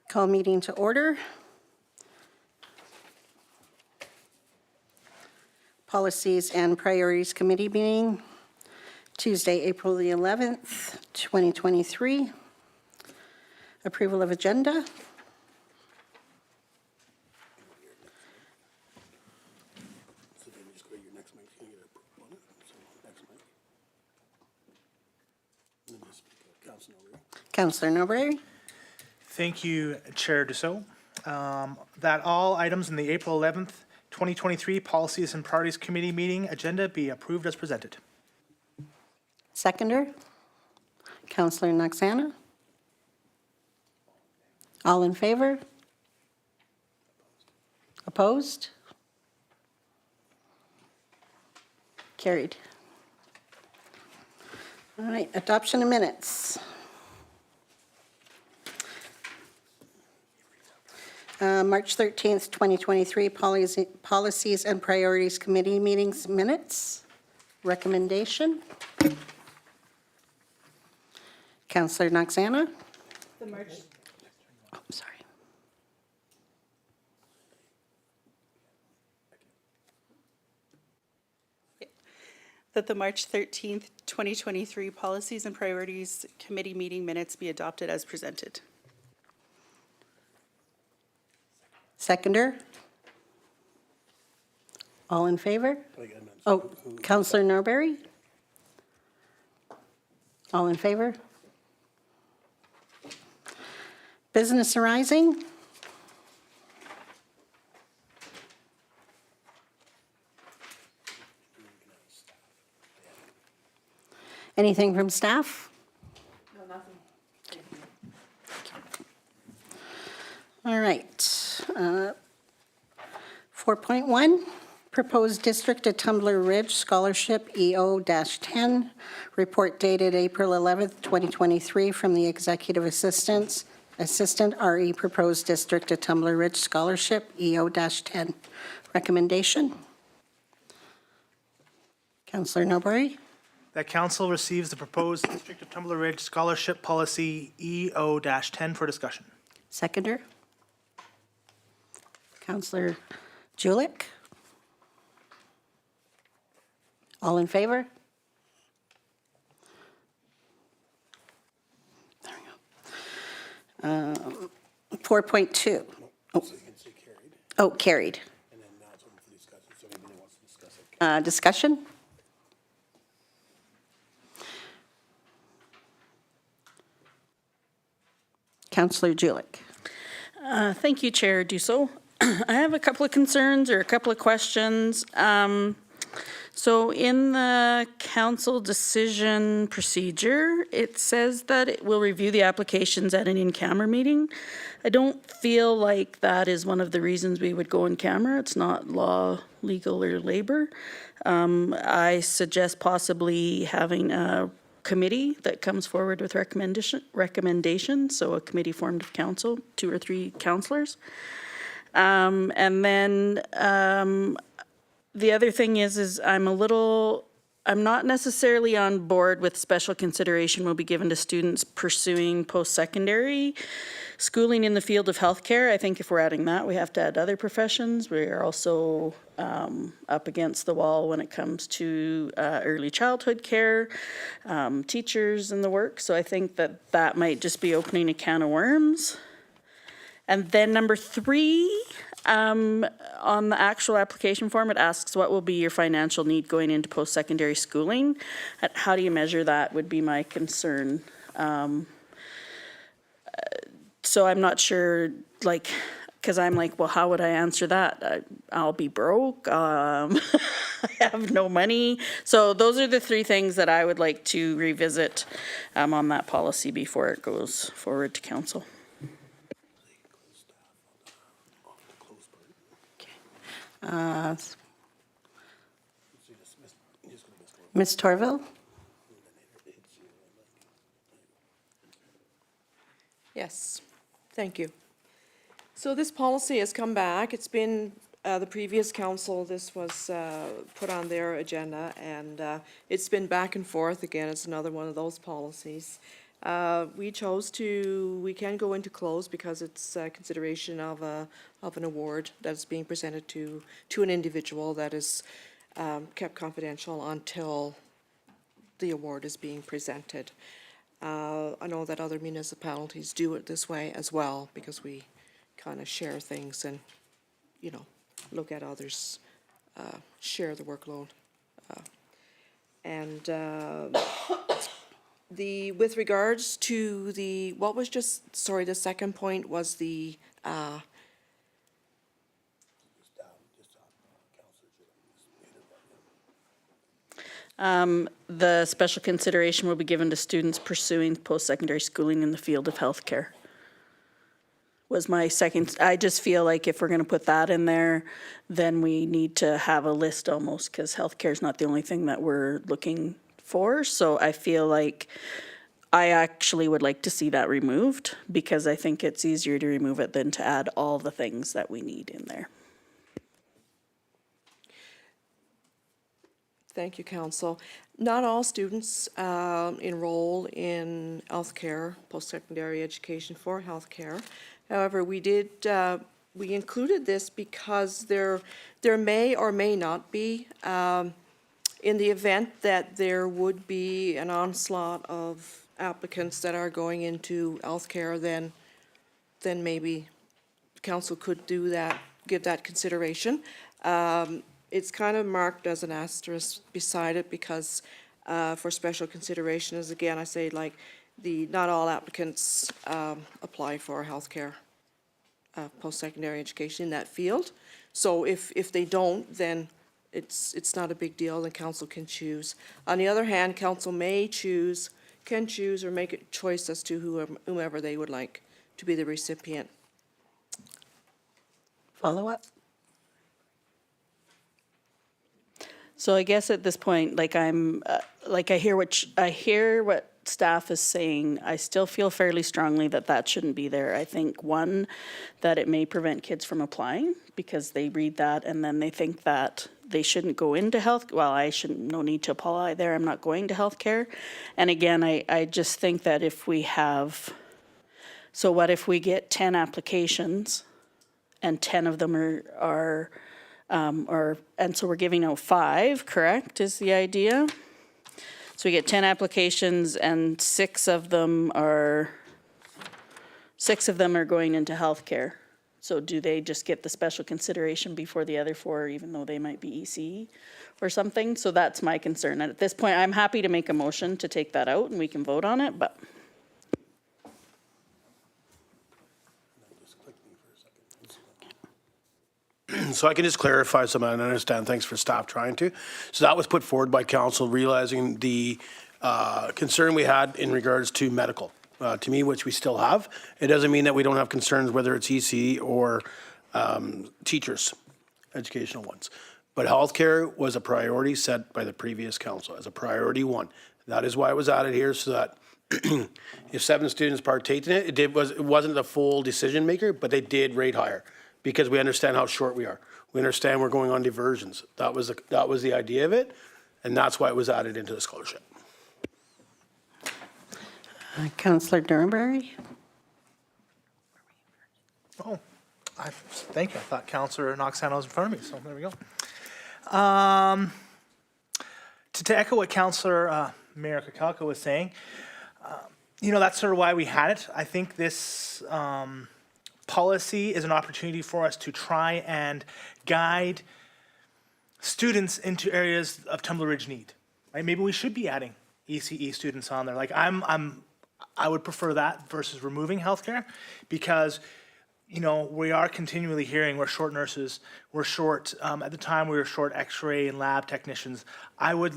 Call meeting to order. Policies and Priorities Committee meeting, Tuesday, April the 11th, 2023. Approval of agenda. So then just go to your next mic, you can get approved on it. So next mic. And then just Councilor O'Reilly. Councillor Norbury. Thank you, Chair Dussault. That all items in the April 11th, 2023 Policies and Priorities Committee meeting agenda be approved as presented. Seconder. Councillor Noxana. All in favor? Opposed? Carried. All right, adoption of minutes. March 13th, 2023, Policies and Priorities Committee meetings minutes. Recommendation. Councillor Noxana. The March, Oh, sorry. that the March 13th, 2023 Policies and Priorities Committee meeting minutes be adopted as presented. Seconder. All in favor? Oh, Councillor Norbury? All in favor? Business arising? Anything from staff? No, nothing. All right. 4.1, Proposed District at Tumbler Ridge Scholarship EO-10, report dated April 11th, 2023, from the Executive Assistant RE Proposed District at Tumbler Ridge Scholarship EO-10. Recommendation? Councillor Norbury? That council receives the proposed District of Tumbler Ridge Scholarship Policy EO-10 for discussion. Seconder? Councillor Julich? All in favor? There we go. 4.2. So you can say carried, Oh, carried. and then now it's open for discussion, so anybody wants to discuss it. Discussion? Councillor Julich. Thank you, Chair Dussault. I have a couple of concerns or a couple of questions. So in the council decision procedure, it says that it will review the applications at an in-camera meeting. I don't feel like that is one of the reasons we would go in camera. It's not law, legal, or labor. I suggest possibly having a committee that comes forward with recommendations, so a committee formed of council, 2 or 3 councillors. And then the other thing is I'm not necessarily on board with special consideration will be given to students pursuing post-secondary schooling in the field of healthcare. I think if we're adding that, we have to add other professions. We are also up against the wall when it comes to early childhood care, teachers and the work. So I think that that might just be opening a can of worms. And then number 3, on the actual application form, it asks what will be your financial need going into post-secondary schooling. How do you measure that would be my concern. So I'm not sure, like, because I'm like, well, how would I answer that? I'll be broke. I have no money. So those are the 3 things that I would like to revisit on that policy before it goes forward to council. Ms. Torville? Yes, thank you. So this policy has come back. It's been the previous council, this was put on their agenda, and it's been back and forth again. It's another one of those policies. We chose to, we can go into close because it's consideration of an award that's being presented to an individual that is kept confidential until the award is being presented. I know that other municipalities do it this way as well, because we kind of share things and, you know, look at others, share the workload. And with regards to the, what was just, sorry, the second point was the, The special consideration will be given to students pursuing post-secondary schooling in the field of healthcare. Was my second, I just feel like if we're gonna put that in there, then we need to have a list almost, because healthcare is not the only thing that we're looking for. So I feel like I actually would like to see that removed, because I think it's easier to remove it than to add all the things that we need in there. thank you, council. Not all students enroll in healthcare, post-secondary education for healthcare. However, we did, we included this because there may or may not be, in the event that there would be an onslaught of applicants that are going into healthcare, then maybe council could do that, give that consideration. It's kind of marked as an asterisk beside it because for special consideration is, again, I say like not all applicants apply for healthcare, post-secondary education in that field. So if they don't, then it's not a big deal, and council can choose. On the other hand, council can choose or make a choice as to whomever they would like to be the recipient. Follow up? So I guess at this point, like I hear what staff is saying. I still feel fairly strongly that shouldn't be there. I think, one, that it may prevent kids from applying because they read that and then they think that they shouldn't go into health. Well, no need to apply there. I'm not going to healthcare. And again, I just think that if we have, so what if we get 10 applications and 10 of them are and so we're giving out 5, correct, is the idea? So we get 10 applications and 6 of them are going into healthcare. So do they just get the special consideration before the other 4, even though they might be ECE or something? So that's my concern. And at this point, I'm happy to make a motion to take that out and we can vote on it, but. So I can just clarify something, and I understand, thanks for staff trying to. So that was put forward by council, realizing the concern we had in regards to medical, to me, which we still have. It doesn't mean that we don't have concerns, whether it's EC or teachers, educational ones. But healthcare was a priority set by the previous council as a priority 1. That is why it was added here, so that if 7 students partaked in it, it wasn't the full decision maker, but they did rate higher. Because we understand how short we are. We understand we're going on diversions. That was the idea of it, and that's why it was added into the scholarship. Councillor Durberry? Oh, thank you. I thought Councillor Noxano was in front of me, so there we go. To echo what Councillor Mayor Kakalka was saying, that's sort of why we had it. I think this policy is an opportunity for us to try and guide students into areas of Tumbler Ridge need. Right? Maybe we should be adding ECE students on there. Like I would prefer that versus removing healthcare, because we are continually hearing we're short nurses, we're short. At the time we were short X-ray and lab technicians. I would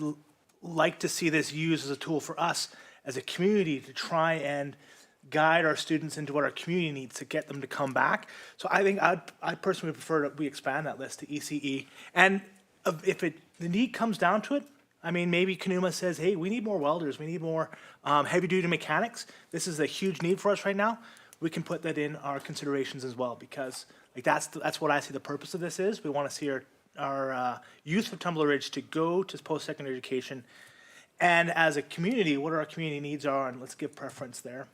like to see this used as a tool for us as a community to try and guide our students into what our community needs to get them to come back. So I think I personally prefer that we expand that list to ECE. And if the need comes down to it, I mean, maybe Kanuma says, hey, we need more welders, we need more heavy-duty mechanics. This is a huge need for us right now. We can put that in our considerations as well, because like that's what I see the purpose of this is. We want to see our youth of Tumbler Ridge to go to post-secondary education And as a community, what our community needs are, and let's give preference there.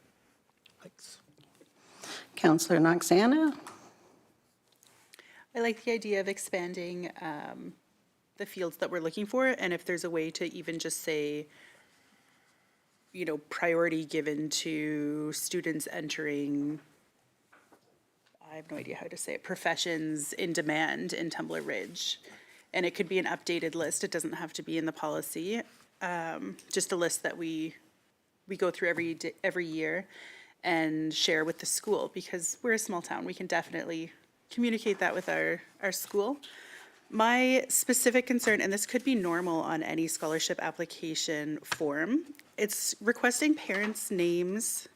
Thanks. Councillor Noxana? I like the idea of expanding the fields that we're looking for, and if there's a way to even just say, you know, priority given to students entering, I have no idea how to say it, professions in demand in Tumbler Ridge. And it could be an updated list. It doesn't have to be in the policy. Just a list that we go through every year and share with the school, because we're a small town. We can definitely communicate that with our school. My specific concern, and this could be normal on any scholarship application form, it's requesting parents' names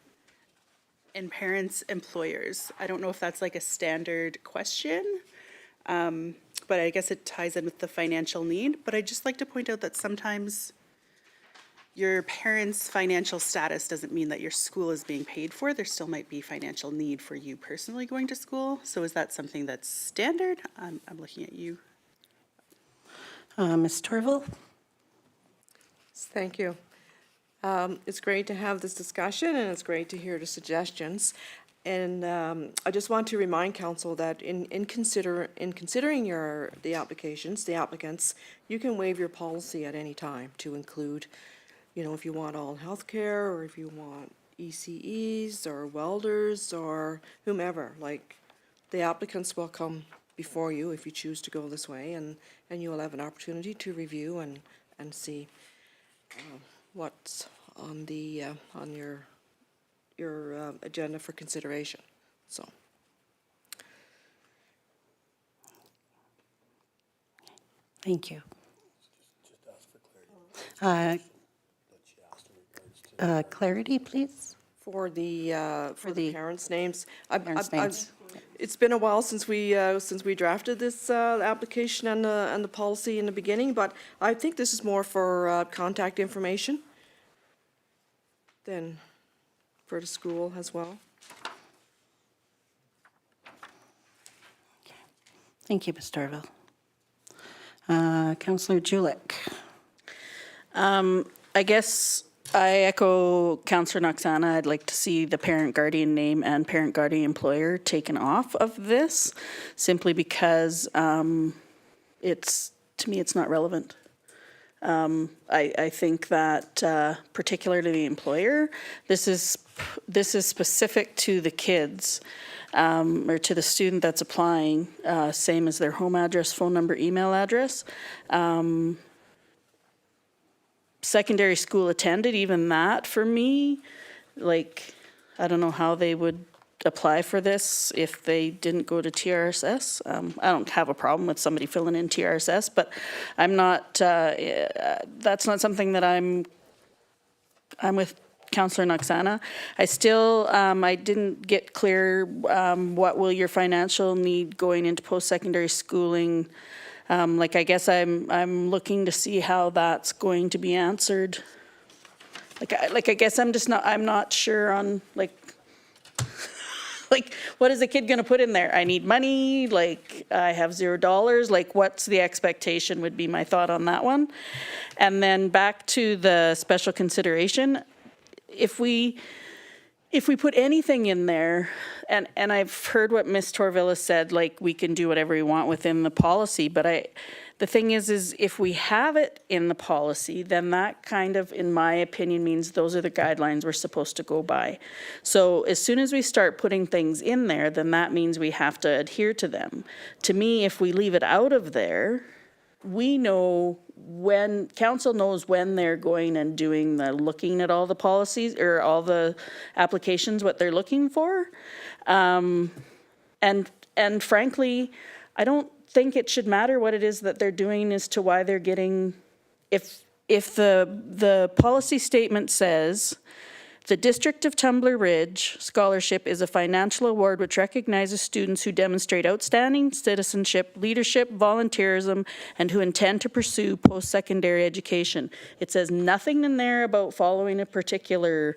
and parents' employers. I don't know if that's like a standard question, but I guess it ties in with the financial need. But I'd just like to point out that sometimes your parents' financial status doesn't mean that your school is being paid for. There still might be financial need for you personally going to school. So is that something that's standard? I'm looking at you. Ms. Torval? Thank you. It's great to have this discussion, and it's great to hear the suggestions. And I just want to remind council that in considering the applicants, you can waive your policy at any time to include, you know, if you want all healthcare, or if you want ECEs or welders or whomever. Like, the applicants will come before you if you choose to go this way, and you will have an opportunity to review and see what's on the on your agenda for consideration. So. Thank you. Clarity, please. For the the parents' names. parents' names. It's been a while since we drafted this application and the policy in the beginning, but I think this is more for contact information than for the school as well. Thank you, Ms. Torval. Councillor Julik. I guess I echo Councillor Noxana. I'd like to see the parent guardian name and parent guardian employer taken off of this, simply because it's, to me, it's not relevant. I think that particularly the employer, this is specific to the kids or to the student that's applying, same as their home address, phone number, email address. Secondary school attended, even that for me, like, I don't know how they would apply for this if they didn't go to TRSS. I don't have a problem with somebody filling in TRSS, but I'm not, that's not something that I'm with Councillor Noxana. I still, I didn't get clear, what will your financial need going into post-secondary schooling. Like, I guess I'm looking to see how that's going to be answered. Like I guess I'm not sure on, like, what is the kid gonna put in there? I need money, like, I have $0, like, what's the expectation would be my thought on that one. And then back to the special consideration, if we put anything in there, and I've heard what Ms. Torvilla said, like, we can do whatever we want within the policy, but the thing is if we have it in the policy, then that kind of, in my opinion, means those are the guidelines we're supposed to go by. So as soon as we start putting things in there, then that means we have to adhere to them. To me, if we leave it out of there, we know when, council knows when they're going and doing the looking at all the policies or all the applications, what they're looking for. And frankly, I don't think it should matter what it is that they're doing as to why they're getting, if the policy statement says, the District of Tumbler Ridge Scholarship is a financial award which recognizes students who demonstrate outstanding citizenship, leadership, volunteerism, and who intend to pursue post-secondary education. It says nothing in there about following a particular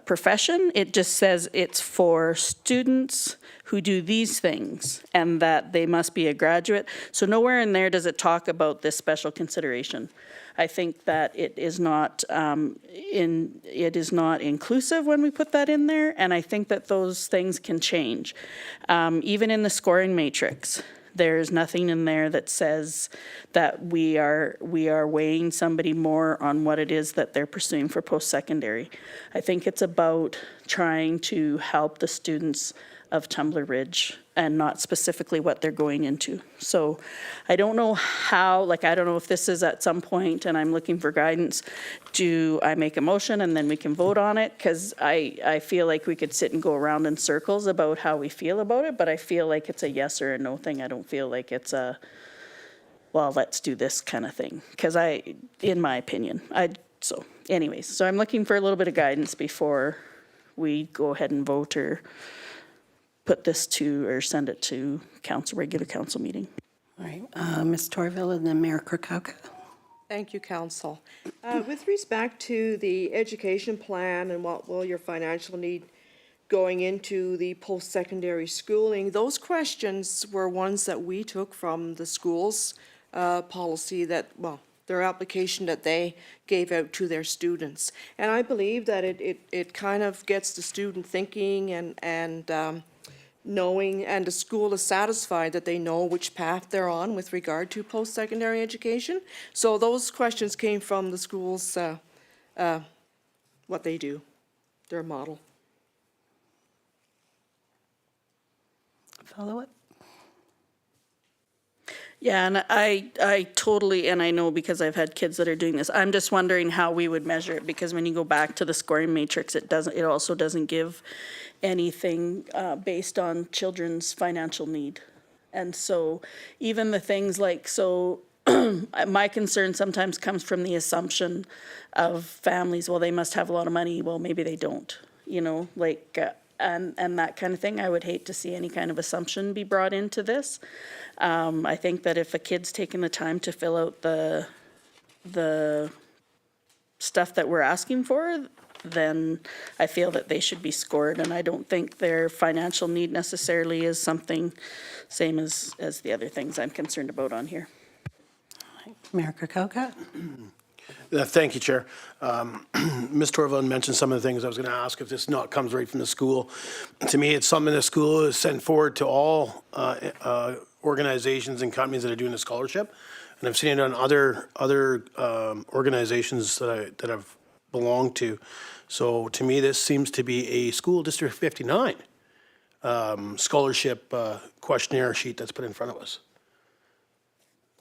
profession. It just says it's for students who do these things and that they must be a graduate. So nowhere in there does it talk about this special consideration. I think that it is not inclusive when we put that in there, and I think that those things can change. Even in the scoring matrix, there's nothing in there that says that we are weighing somebody more on what it is that they're pursuing for post-secondary. I think it's about trying to help the students of Tumbler Ridge and not specifically what they're going into. So I don't know how, like, I don't know if this is at some point, and I'm looking for guidance, do I make a motion and then we can vote on it? Because I feel like we could sit and go around in circles about how we feel about it, but I feel like it's a yes or a no thing. I don't feel like it's a, well, let's do this kind of thing. Because in my opinion, so anyways, so I'm looking for a little bit of guidance before we go ahead and vote or put this to, or send it to council, regular council meeting. All right, Ms. Torville and then Mayor Kurkowka. Thank you, Council. With respect to the education plan and what will your financial need going into the post-secondary schooling, those questions were ones that we took from the schools policy that, well, their application that they gave out to their students. And I believe that it kind of gets the student thinking and knowing, and the school is satisfied that they know which path they're on with regard to post-secondary education. So those questions came from the schools, what they do, their model. Follow it? Yeah, and I totally, and I know because I've had kids that are doing this, I'm just wondering how we would measure it, because when you go back to the scoring matrix, it also doesn't give anything based on children's financial need. And so even the things like, so my concern sometimes comes from the assumption of families, well, they must have a lot of money. Well, maybe they don't, like, and that kind of thing. I would hate to see any kind of assumption be brought into this. I think that if a kid's taking the time to fill out the stuff that we're asking for, then I feel that they should be scored. And I don't think their financial need necessarily is something same as the other things I'm concerned about on here. Mayor Kurkowka? Thank you, Chair. Ms. Torvald mentioned some of the things I was going to ask if this not comes right from the school. To me, it's something the school is sent forward to all organizations and companies that are doing the scholarship. And I've seen it on other organizations that I've belonged to. So to me, this seems to be a School District 59 scholarship questionnaire sheet that's put in front of us.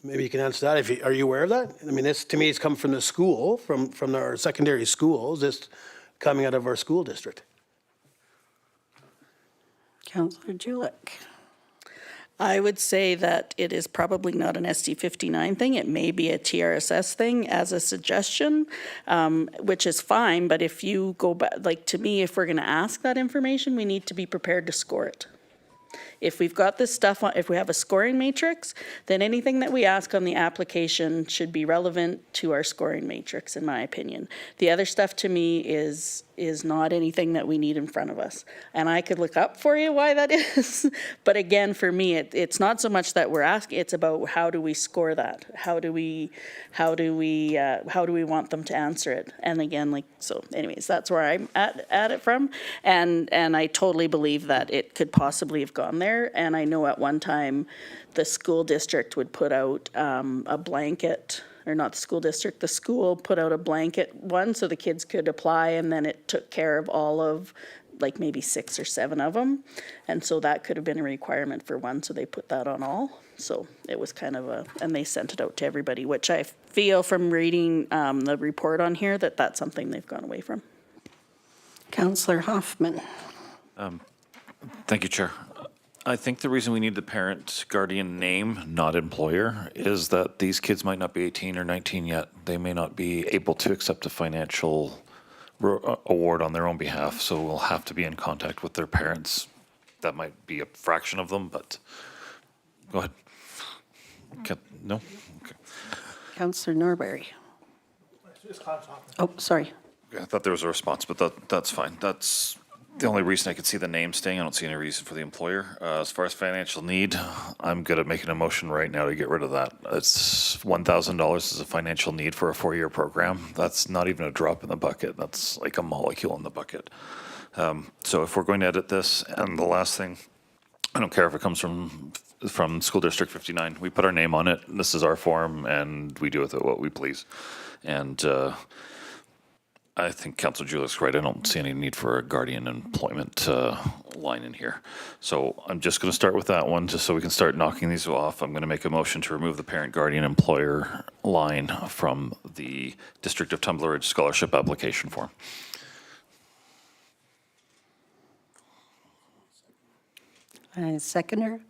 Maybe you can answer that. Are you aware of that? I mean, this, to me, it's come from the school, from our secondary schools, this coming out of our school district. Councillor Julich? I would say that it is probably not an ST59 thing. It may be a TRSS thing as a suggestion, which is fine. But if you go back, like to me, if we're going to ask that information, we need to be prepared to score it. If we've got this stuff on, if we have a scoring matrix, then anything that we ask on the application should be relevant to our scoring matrix, in my opinion. The other stuff to me is not anything that we need in front of us. And I could look up for you why that is. But again, for me, it's not so much that we're asking, it's about how do we score that? How do we want them to answer it? And again, like, so anyways, that's where I'm at it from. And I totally believe that it could possibly have gone there. And I know at one time the school district would put out a blanket, or not the school district, the school put out a blanket one so the kids could apply, and then it took care of all of like maybe 6 or 7 of them. And so that could have been a requirement for one, so they put that on all. So it was kind of and they sent it out to everybody, which I feel from reading the report on here that that's something they've gone away from. Councillor Hoffman? Thank you, Chair. I think the reason we need the parent guardian name, not employer, is that these kids might not be 18 or 19 yet. They may not be able to accept a financial award on their own behalf, so we'll have to be in contact with their parents. That might be a fraction of them, but go ahead. No? Okay. Councillor Norbury? Oh, sorry. I thought there was a response, but that's fine. That's The only reason I could see the name staying, I don't see any reason for the employer. As far as financial need, I'm good at making a motion right now to get rid of that. It's $1,000 is a financial need for a 4-year program. That's not even a drop in the bucket. That's like a molecule in the bucket. So if we're going to edit this, and the last thing, I don't care if it comes from School District 59. We put our name on it. This is our form, and we do with it what we please. And I think Councilor Julick's right. I don't see any need for a guardian employment line in here. So I'm just going to start with that one, just so we can start knocking these off. I'm going to make a motion to remove the parent guardian employer line from the District of Tumbler Ridge scholarship application form. Seconder?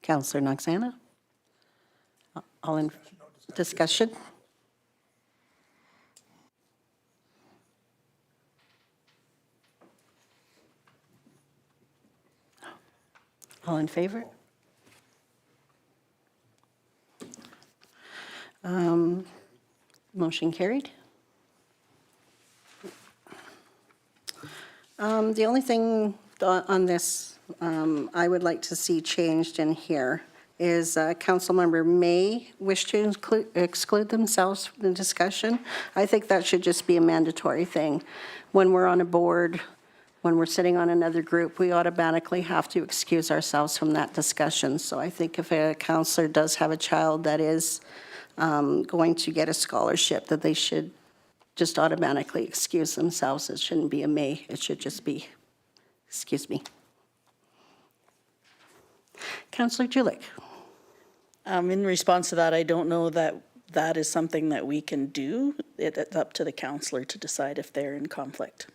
Counselor Noxana? All in discussion? All in favor? Motion carried. The only thing on this I would like to see changed in here is council member may wish to exclude themselves from the discussion. I think that should just be a mandatory thing. When we're on a board, when we're sitting on another group, we automatically have to excuse ourselves from that discussion. So I think if a counselor does have a child that is going to get a scholarship, that they should just automatically excuse themselves. It shouldn't be a may, it should just be, excuse me. Councillor Julick. In response to that, I don't know that that is something that we can do. It's up to the counselor to decide if they're in conflict.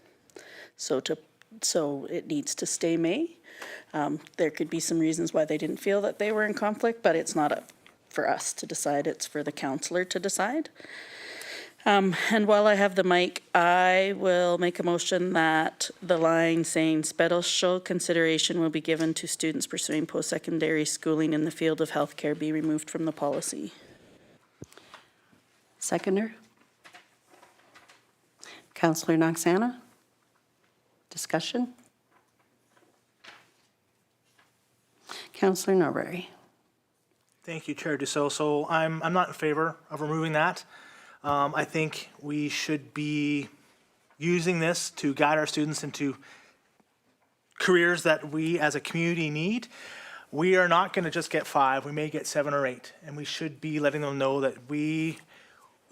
So it needs to stay may. There could be some reasons why they didn't feel that they were in conflict, but it's not up for us to decide. It's for the counselor to decide. And while I have the mic, I will make a motion that the line saying special consideration will be given to students pursuing post-secondary schooling in the field of healthcare be removed from the policy. Seconder? Councillor Noxana? Discussion? Councillor Norbury. Thank you, Chair Dussault. So I'm not in favor of removing that. I think we should be using this to guide our students into careers that we as a community need. We are not going to just get 5, we may get 7 or 8, and we should be letting them know that we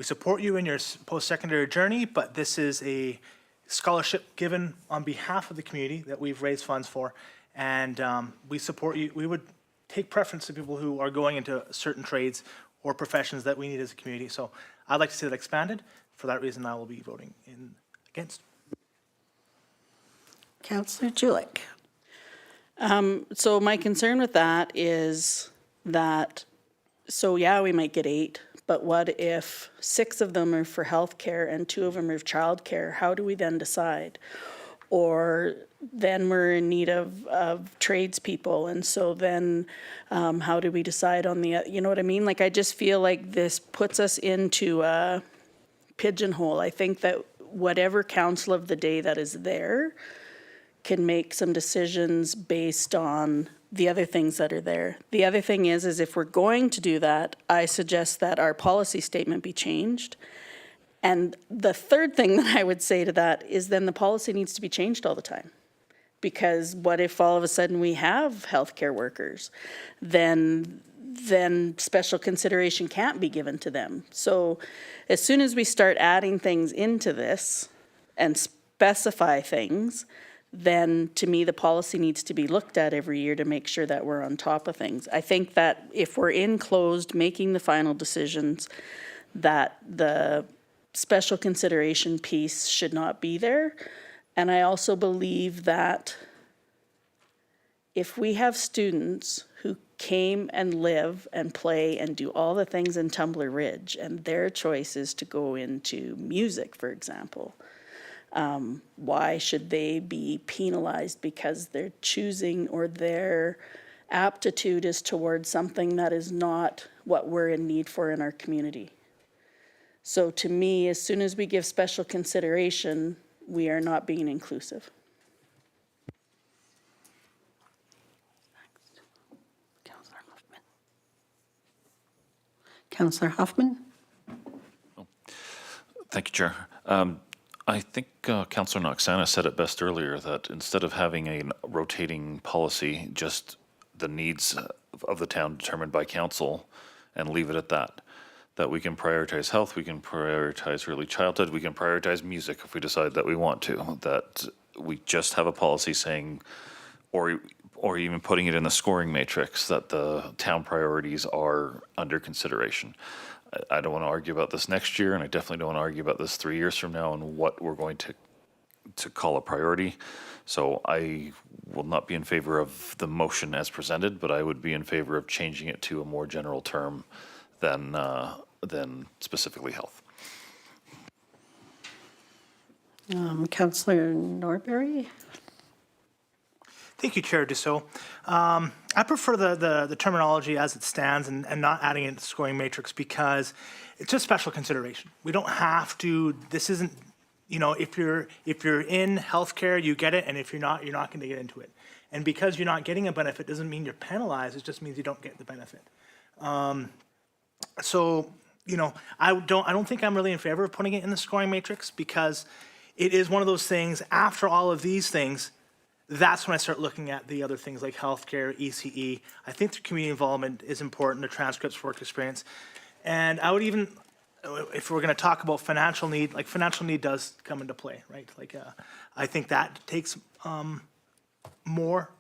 support you in your post-secondary journey, but this is a scholarship given on behalf of the community that we've raised funds for, and we support you. We would take preference to people who are going into certain trades or professions that we need as a community. So I'd like to see that expanded. For that reason, I will be voting against. Councillor Julick. So my concern with that is that, so yeah, we might get 8, but what if 6 of them are for healthcare and 2 of them are for childcare? How do we then decide? Or then we're in need of tradespeople, and so then how do we decide on the, you know what I mean? Like, I just feel like this puts us into a pigeonhole. I think that whatever council of the day that is there can make some decisions based on the other things that are there. The other thing is if we're going to do that, I suggest that our policy statement be changed. And the third thing that I would say to that is then the policy needs to be changed all the time. Because what if all of a sudden we have healthcare workers? Then special consideration can't be given to them. So as soon as we start adding things into this and specify things, then to me the policy needs to be looked at every year to make sure that we're on top of things. I think that if we're in closed making the final decisions, that the special consideration piece should not be there. And I also believe that if we have students who came and live and play and do all the things in Tumbler Ridge, and their choice is to go into music, for example, why should they be penalized because they're choosing or their aptitude is towards something that is not what we're in need for in our community? So to me, as soon as we give special consideration, we are not being inclusive. Councillor Hoffman? Thank you, Chair. I think Councillor Noxana said it best earlier, that instead of having a rotating policy, just the needs of the town determined by council, and leave it at that. That we can prioritize health, we can prioritize early childhood, we can prioritize music if we decide that we want to. That we just have a policy saying, or even putting it in the scoring matrix, that the town priorities are under consideration. I don't want to argue about this next year, and I definitely don't want to argue about this 3 years from now and what we're going to call a priority. So I will not be in favor of the motion as presented, but I would be in favor of changing it to a more general term than specifically health. Councillor Norbury? Thank you, Chair Dussault. I prefer the terminology as it stands and not adding it to the scoring matrix because it's just special consideration. We don't have to, this isn't, you know, if you're in healthcare, you get it, and if you're not going to get into it. And because you're not getting a benefit doesn't mean you're penalized, it just means you don't get the benefit. So, you know, I don't think I'm really in favor of putting it in the scoring matrix because it is one of those things, after all of these things, that's when I start looking at the other things like healthcare, ECE. I think the community involvement is important, the transcripts, work experience. And I would even, if we're going to talk about financial need, like financial need does come into play, right? Like I think that takes more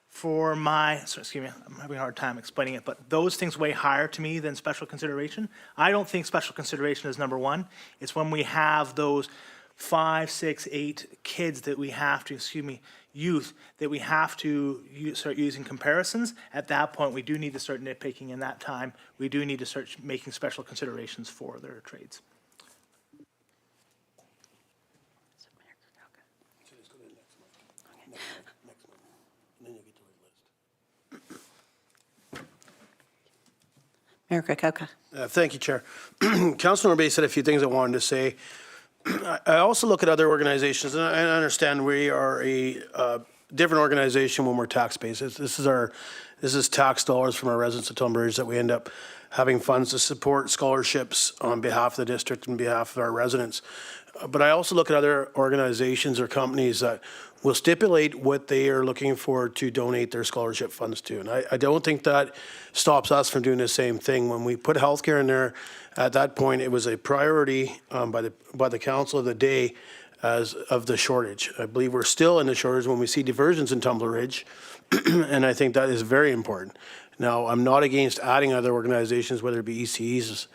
for my, sorry, excuse me, I'm having a hard time explaining it, but those things weigh higher to me than special consideration. I don't think special consideration is number one. It's when we have those 5, 6, 8 kids that we have to, youth, that we have to start using comparisons. At that point, we do need to start nitpicking in that time. We do need to start making special considerations for their trades. Mayor Kakauka? Thank you, Chair. Councilor Norbury said a few things I wanted to say. I also look at other organizations, and I understand we are a different organization when we're tax-based. This is tax dollars from our residents of Tumbler Ridge that we end up having funds to support scholarships on behalf of the district and behalf of our residents. But I also look at other organizations or companies that will stipulate what they are looking for to donate their scholarship funds to. And I don't think that stops us from doing the same thing. When we put healthcare in there, at that point, it was a priority by the council of the day as of the shortage. I believe we're still in the shortage when we see diversions in Tumbler Ridge, and I think that is very important. Now, I'm not against adding other organizations, whether it be ECEs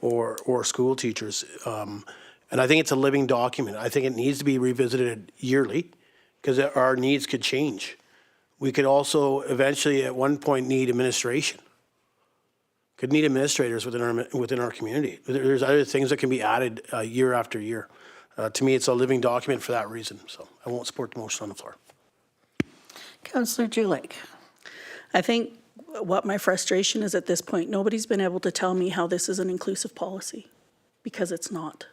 or school teachers. And I think it's a living document. I think it needs to be revisited yearly because our needs could change. We could also eventually at one point need administration. Could need administrators within our community. There's other things that can be added year after year. To me, it's a living document for that reason. So I won't support the motion on the floor. Councillor Julik? I think what my frustration is at this point, nobody's been able to tell me how this is an inclusive policy because it's not.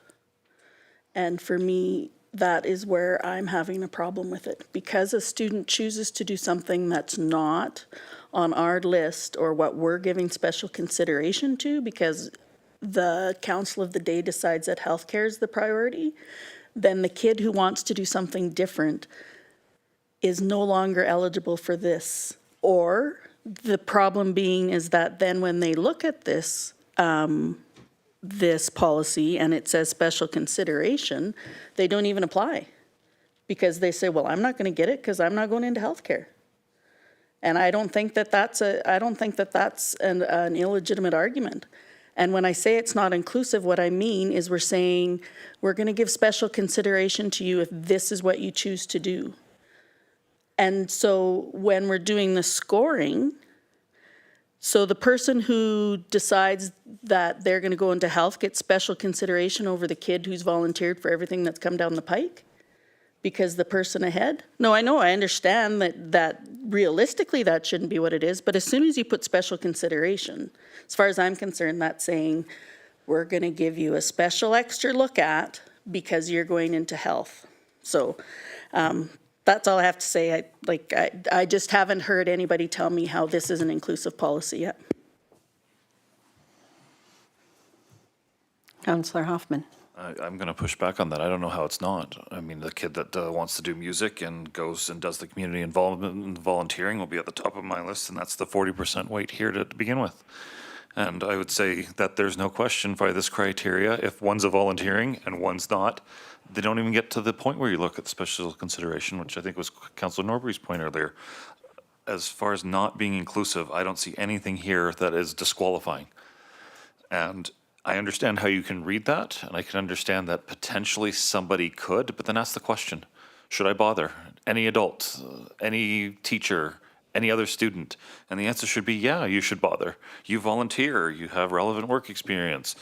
And for me, that is where I'm having a problem with it. Because a student chooses to do something that's not on our list or what we're giving special consideration to because the council of the day decides that healthcare is the priority, then the kid who wants to do something different is no longer eligible for this. Or the problem being is that then when they look at this, this policy and it says special consideration, they don't even apply because they say, well, I'm not going to get it because I'm not going into healthcare. And I don't think that that's an illegitimate argument. And when I say it's not inclusive, what I mean is we're saying we're going to give special consideration to you if this is what you choose to do. And so when we're doing the scoring, so the person who decides that they're going to go into health gets special consideration over the kid who's volunteered for everything that's come down the pike because the person ahead? No, I know, I understand that realistically that shouldn't be what it is, but as soon as you put special consideration, as far as I'm concerned, that's saying we're going to give you a special extra look at because you're going into health. So that's all I have to say. I just haven't heard anybody tell me how this is an inclusive policy yet. Councillor Hoffman. I'm going to push back on that. I don't know how it's not. I mean, the kid that wants to do music and goes and does the community involvement and volunteering will be at the top of my list, and that's the 40% weight here to begin with. And I would say that there's no question by this criteria, if one's a volunteering and one's not, they don't even get to the point where you look at the special consideration, which I think was Councillor Norbury's point earlier. As far as not being inclusive, I don't see anything here that is disqualifying. And I understand how you can read that, and I can understand that potentially somebody could, but then ask the question, should I bother? Any adult, any teacher, any other student? And the answer should be, yeah, you should bother. You volunteer, you have relevant work experience,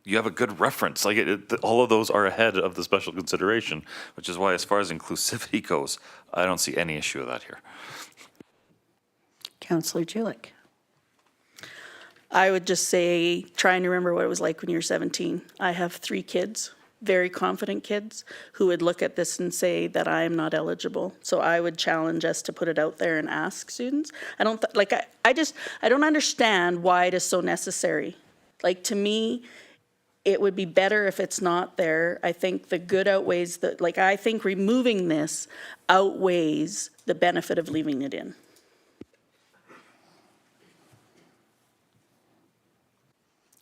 you have a good reference. Like all of those are ahead of the special consideration, which is why as far as inclusivity goes, I don't see any issue with that here. Councillor Julik. I would just say, try and remember what it was like when you were 17. I have 3 kids, very confident kids, who would look at this and say that I am not eligible. So I would challenge us to put it out there and ask students. I don't, I don't understand why it is so necessary. Like, to me, it would be better if it's not there. I think the good outweighs the, I think removing this outweighs the benefit of leaving it in.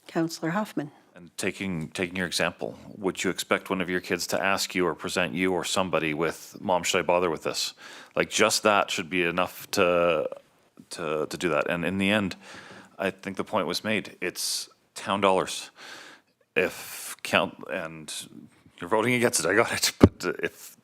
Councillor Hoffman. And taking your example, would you expect one of your kids to ask you or present you or somebody with, Mom, should I bother with this? Like, just that should be enough to do that. And in the end, I think the point was made. It's town dollars. And you're voting against it, I got it. But if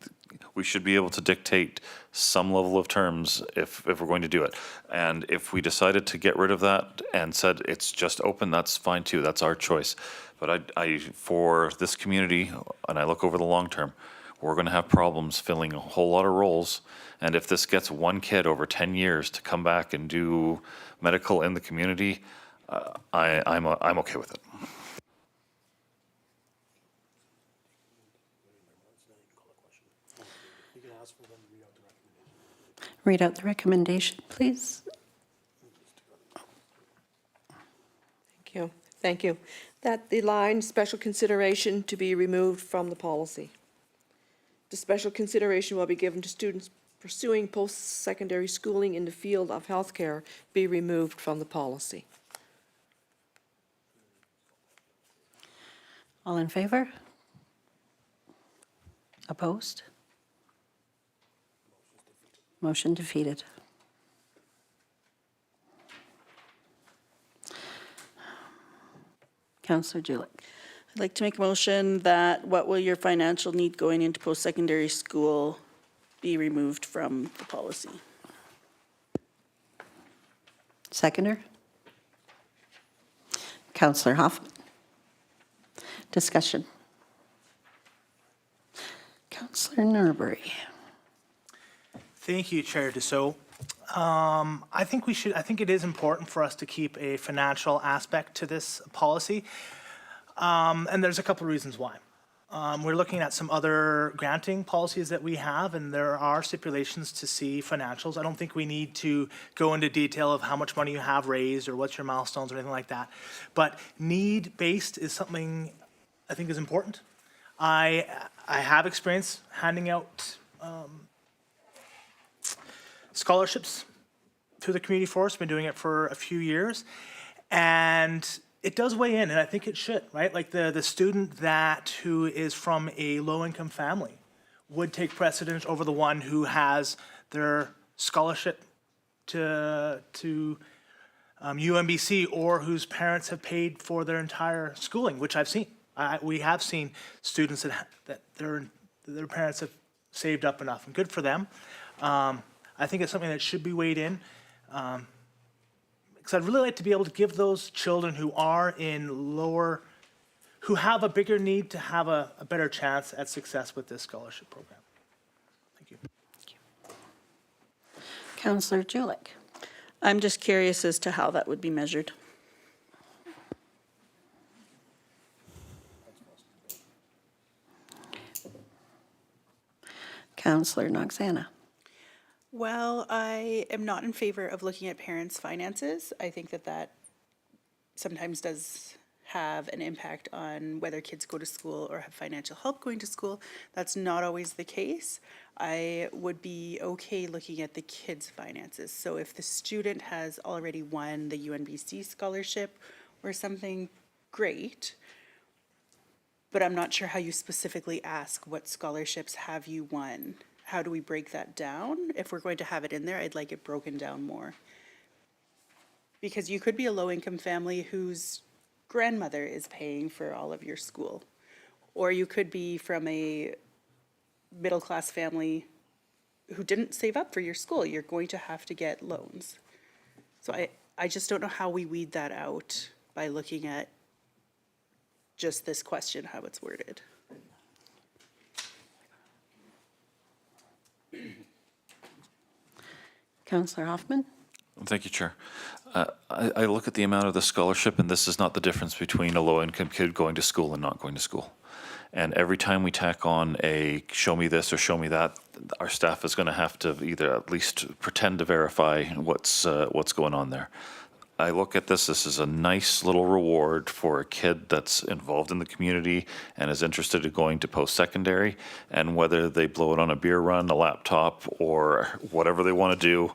we should be able to dictate some level of terms if we're going to do it. And if we decided to get rid of that and said it's just open, that's fine too. That's our choice. But I for this community, and I look over the long term, we're going to have problems filling a whole lot of roles. And if this gets one kid over 10 years to come back and do medical in the community, I'm okay with it. Read out the recommendation, please. Thank you. Thank you. That the line special consideration to be removed from the policy. The special consideration will be given to students pursuing post-secondary schooling in the field of healthcare be removed from the policy. All in favor? Opposed? Motion defeated. Councillor Julik. I'd like to make a motion that what will your financial need going into post-secondary school be removed from the policy. Seconder? Councillor Hoffman. Discussion. Councillor Norbury. Thank you, Chair Dussault. I think it is important for us to keep a financial aspect to this policy. And there's a couple of reasons why. We're looking at some other granting policies that we have, and there are stipulations to see financials. I don't think we need to go into detail of how much money you have raised or what's your milestones or anything like that. But need-based is something I think is important. I have experience handing out scholarships through the community force, been doing it for a few years, and it does weigh in, and I think it should, right? Like the student who is from a low-income family would take precedence over the one who has their scholarship to UMBC or whose parents have paid for their entire schooling, which I've seen. We have seen students that their parents have saved up enough, and good for them. I think it's something that should be weighed in. Because I'd really like to be able to give those children who are who have a bigger need to have a better chance at success with this scholarship program. Thank you. Councillor Julik. I'm just curious as to how that would be measured. Councillor Noxana. Well, I am not in favor of looking at parents' finances. I think that sometimes does have an impact on whether kids go to school or have financial help going to school. That's not always the case. I would be okay looking at the kids' finances. So if the student has already won the UNBC scholarship or something, great. But I'm not sure how you specifically ask what scholarships have you won. How do we break that down? If we're going to have it in there, I'd like it broken down more. Because you could be a low-income family whose grandmother is paying for all of your school. Or you could be from a middle-class family who didn't save up for your school. You're going to have to get loans. So I just don't know how we weed that out by looking at just this question, how it's worded. Councillor Hoffman? Thank you, Chair. I look at the amount of the scholarship, and this is not the difference between a low-income kid going to school and not going to school. And every time we tack on a show me this or show me that, our staff is going to have to either at least pretend to verify what's going on there. I look at this is a nice little reward for a kid that's involved in the community and is interested in going to post-secondary, and whether they blow it on a beer run, a laptop, or whatever they want to do,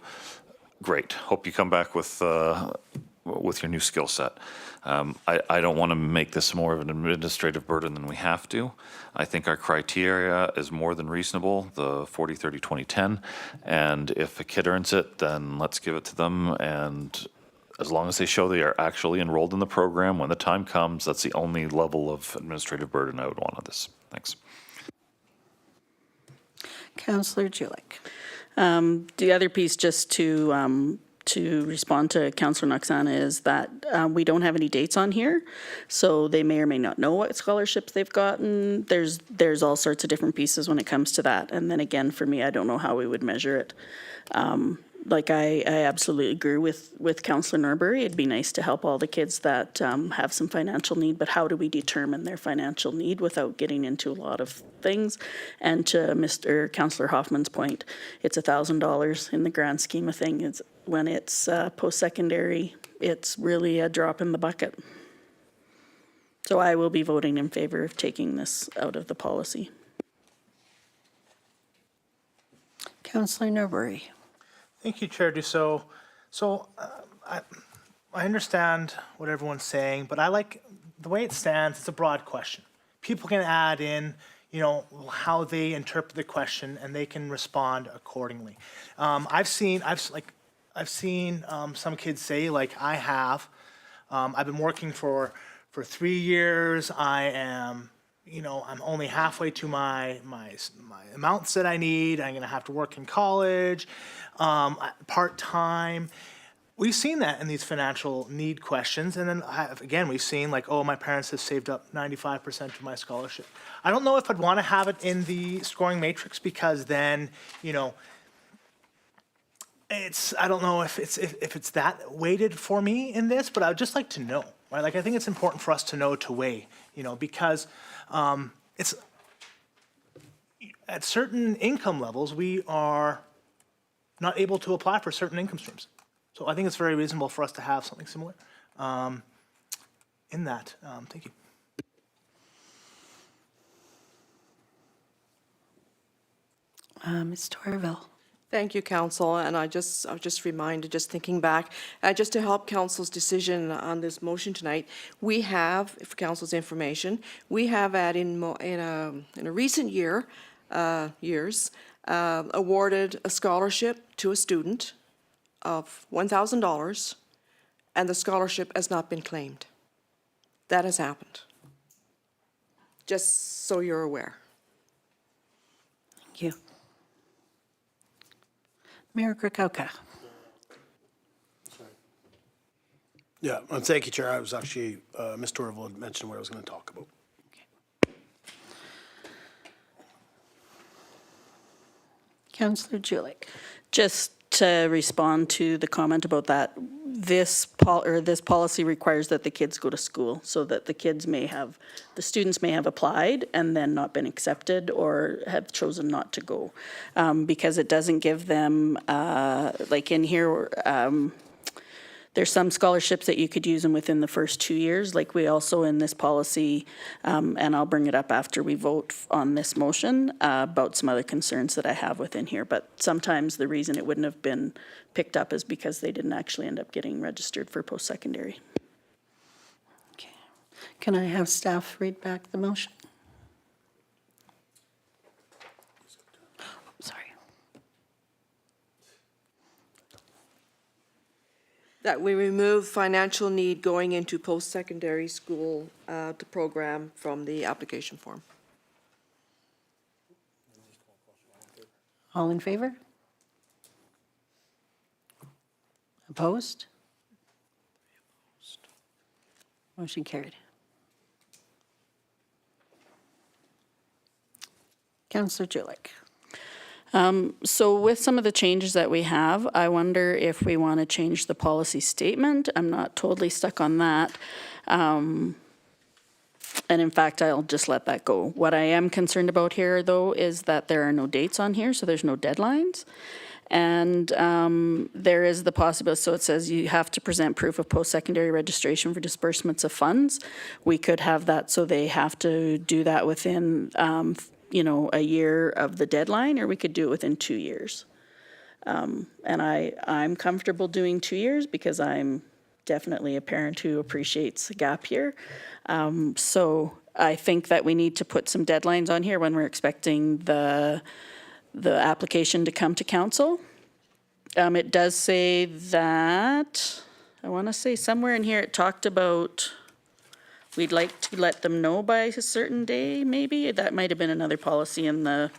great. Hope you come back with your new skill set. I don't want to make this more of an administrative burden than we have to. I think our criteria is more than reasonable, the 40, 30, 20, 10. And if a kid earns it, then let's give it to them. And as long as they show they are actually enrolled in the program when the time comes, that's the only level of administrative burden I would want on this. Thanks. Councillor Julik. The other piece, just to respond to Councillor Noxana, is that we don't have any dates on here, so they may or may not know what scholarships they've gotten. There's all sorts of different pieces when it comes to that. And then again, for me, I don't know how we would measure it. I absolutely agree with Councillor Norbury. It'd be nice to help all the kids that have some financial need, but how do we determine their financial need without getting into a lot of things? And to Councillor Hoffman's point, it's $1,000 in the grand scheme of things. When it's post-secondary, it's really a drop in the bucket. So I will be voting in favor of taking this out of the policy. Councillor Norbury. Thank you, Chair Dussault. So I understand what everyone's saying, but I like the way it stands. It's a broad question. People can add in, how they interpret the question, and they can respond accordingly. I've seen some kids say, like I have, I've been working for 3 years. I am, I'm only halfway to my amounts that I need. I'm going to have to work in college, part-time. We've seen that in these financial need questions. And then again, we've seen like, oh, my parents have saved up 95% of my scholarship. I don't know if I'd want to have it in the scoring matrix, because then, I don't know if it's that weighted for me in this, but I would just like to know, right? Like, I think it's important for us to know, to weigh, because it's at certain income levels, we are not able to apply for certain income streams. So I think it's very reasonable for us to have something similar in that. Thank you. Ms. Torville. Thank you, Council, and I was just reminded, just thinking back, just to help Council's decision on this motion tonight, we have, for Council's information, we have in a recent years, awarded a scholarship to a student of $1,000, and the scholarship has not been claimed. That has happened. Just so you're aware. Thank you. Mayor Krakowka. Yeah, and thank you, Chair. I was actually, Ms. Torval had mentioned what I was going to talk about. Councillor Julik. Just to respond to the comment about that, this policy requires that the kids go to school, so that the students may have applied and then not been accepted or have chosen not to go. Because it doesn't give them, like in here, there's some scholarships that you could use them within the first 2 years, like we also in this policy, and I'll bring it up after we vote on this motion, about some other concerns that I have within here. But sometimes the reason it wouldn't have been picked up is because they didn't actually end up getting registered for post-secondary. Okay. Can I have staff read back the motion? Sorry. That we remove financial need going into post-secondary school the program from the application form. All in favor? Opposed? Motion carried. Councillor Julik. So with some of the changes that we have, I wonder if we want to change the policy statement. I'm not totally stuck on that. And in fact, I'll just let that go. What I am concerned about here, though, is that there are no dates on here, so there's no deadlines. And there is the possibility, so it says you have to present proof of post-secondary registration for disbursements of funds. We could have that, so they have to do that within a year of the deadline, or we could do it within 2 years. And I'm comfortable doing 2 years because I'm definitely a parent who appreciates a gap year. So I think that we need to put some deadlines on here when we're expecting the application to come to council. It does say that, I want to say somewhere in here it talked about we'd like to let them know by a certain day, maybe. That might have been another policy in the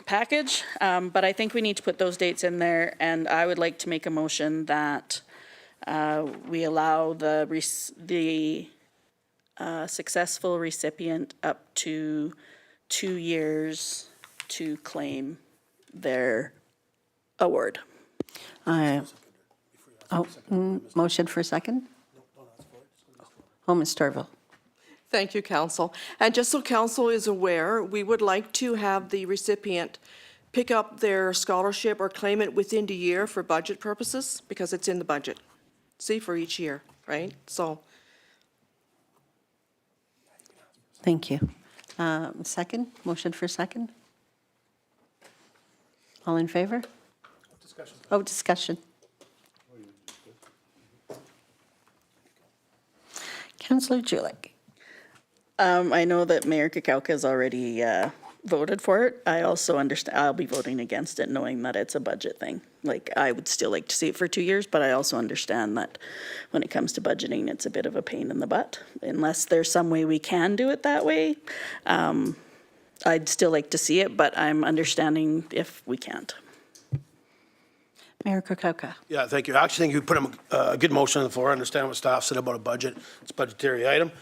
package. But I think we need to put those dates in there, and I would like to make a motion that we allow the successful recipient up to 2 years to claim their award. Motion for second? Oh, Ms. Starville. Thank you, council. And just so council is aware, we would like to have the recipient pick up their scholarship or claim it within the year for budget purposes, because it's in the budget. See, for each year, right? So, Thank you. Second, motion for second? All in favor? Discussion. Oh, discussion. Councillor Julik. I know that Mayor Kakalka has already voted for it. I also understand, I'll be voting against it, knowing that it's a budget thing. Like, I would still like to see it for 2 years, but I also understand that when it comes to budgeting, it's a bit of a pain in the butt. Unless there's some way we can do it that way, I'd still like to see it, but I'm understanding if we can't. Mayor Kukoka. Yeah, thank you. I actually think you put a good motion on the floor. I understand what staff said about a budget. It's a budgetary item.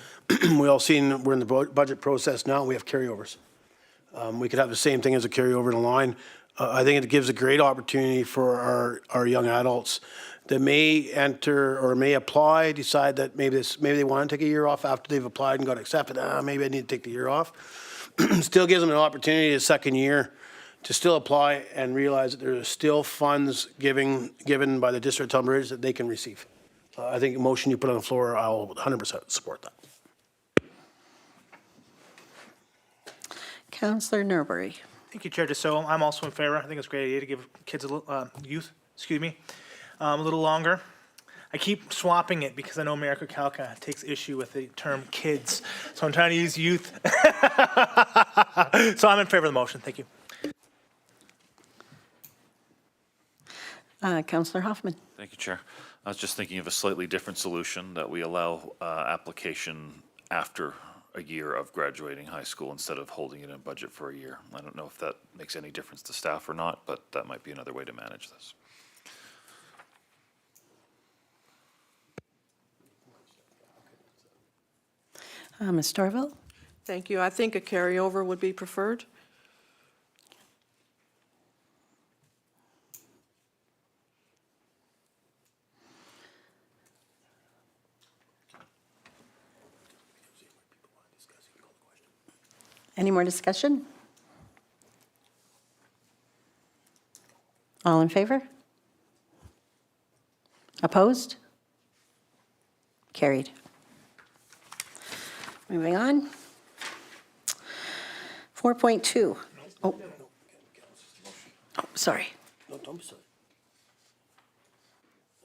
We all seen, we're in the budget process now, we have carryovers. We could have the same thing as a carryover in a line. I think it gives a great opportunity for our young adults that may enter or may apply, decide that maybe they want to take a year off after they've applied and got accepted. Maybe I need to take the year off. Still gives them an opportunity a second year to still apply and realize that there are still funds given by the District of Tumbler that they can receive. I think the motion you put on the floor, I'll 100% support that. Councillor Norbury. Thank you, Chair Dussault. I'm also in favor. I think it's a great idea to give kids, a little longer. I keep swapping it because I know Mayor Kakalka takes issue with the term kids. So I'm trying to use youth. So I'm in favor of the motion. Thank you. Councillor Hoffman. Thank you, Chair. I was just thinking of a slightly different solution, that we allow application after a year of graduating high school instead of holding it in budget for a year. I don't know if that makes any difference to staff or not, but that might be another way to manage this. Ms. Starville. thank you. I think a carryover would be preferred. Any more discussion? All in favor? Opposed? Carried. Moving on. 4.2. Oh, sorry. No, don't be silly.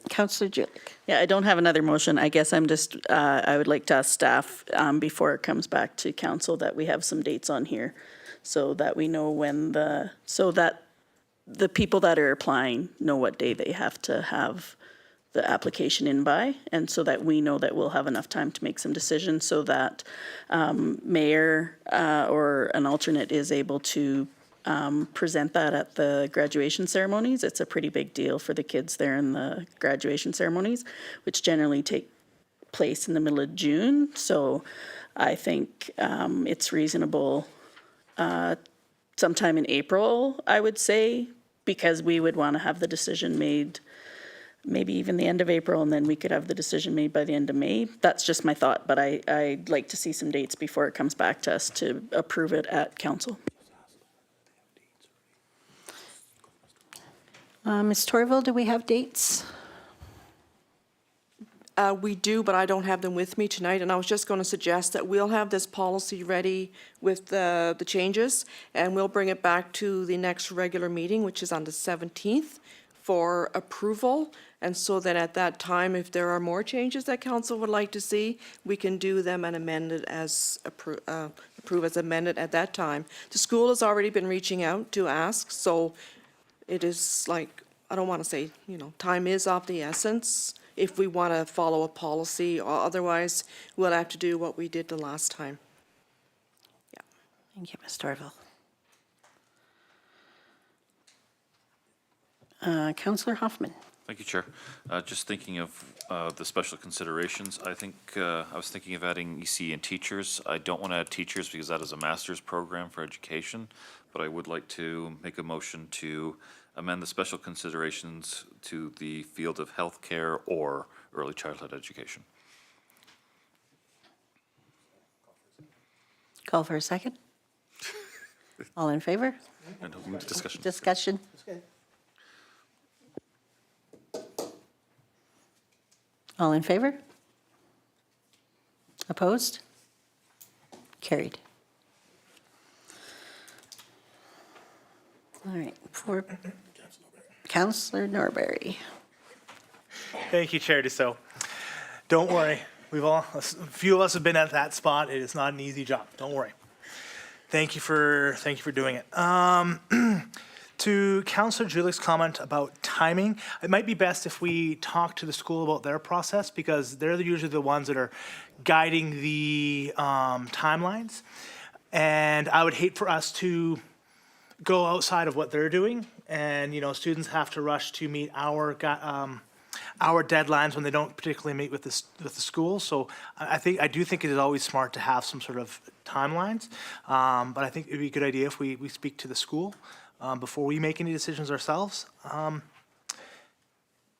Councillor Julik. Yeah, I don't have another motion. I guess I'm just, I would like to ask staff, before it comes back to council, that we have some dates on here so that we know when so that the people that are applying know what day they have to have the application in by, and so that we know that we'll have enough time to make some decisions so that mayor or an alternate is able to present that at the graduation ceremonies. It's a pretty big deal for the kids there in the graduation ceremonies, which generally take place in the middle of June. So I think it's reasonable sometime in April, I would say, because we would want to have the decision made maybe even the end of April, and then we could have the decision made by the end of May. That's just my thought, but I'd like to see some dates before it comes back to us to approve it at council. Ms. Torval, do we have dates? We do, but I don't have them with me tonight, and I was just going to suggest that we'll have this policy ready with the changes, and we'll bring it back to the next regular meeting, which is on the 17th, for approval. And so that at that time, if there are more changes that council would like to see, we can do them and amend it as approve as amended at that time. The school has already been reaching out to ask, so it is like, I don't want to say, time is of the essence if we want to follow a policy, or otherwise we'll have to do what we did the last time. Thank you, Ms. Torval. Councillor Hoffman. Thank you, Chair. Just thinking of the special considerations, I think I was thinking of adding EC and teachers. I don't want to add teachers because that is a master's program for education, but I would like to make a motion to amend the special considerations to the field of healthcare or early childhood education. Call for a second. All in favor? And discussion. Discussion? All in favor? Opposed? Carried. All right, for Councillor Norbury. Thank you, Chair Dussault. Don't worry, a few of us have been at that spot. It is not an easy job. Don't worry. Thank you for doing it. To Councillor Julik's comment about timing, it might be best if we talk to the school about their process, because they're usually the ones that are guiding the timelines. And I would hate for us to go outside of what they're doing, and students have to rush to meet our deadlines when they don't particularly meet with the school. So I do think it is always smart to have some sort of timelines, but I think it'd be a good idea if we speak to the school before we make any decisions ourselves.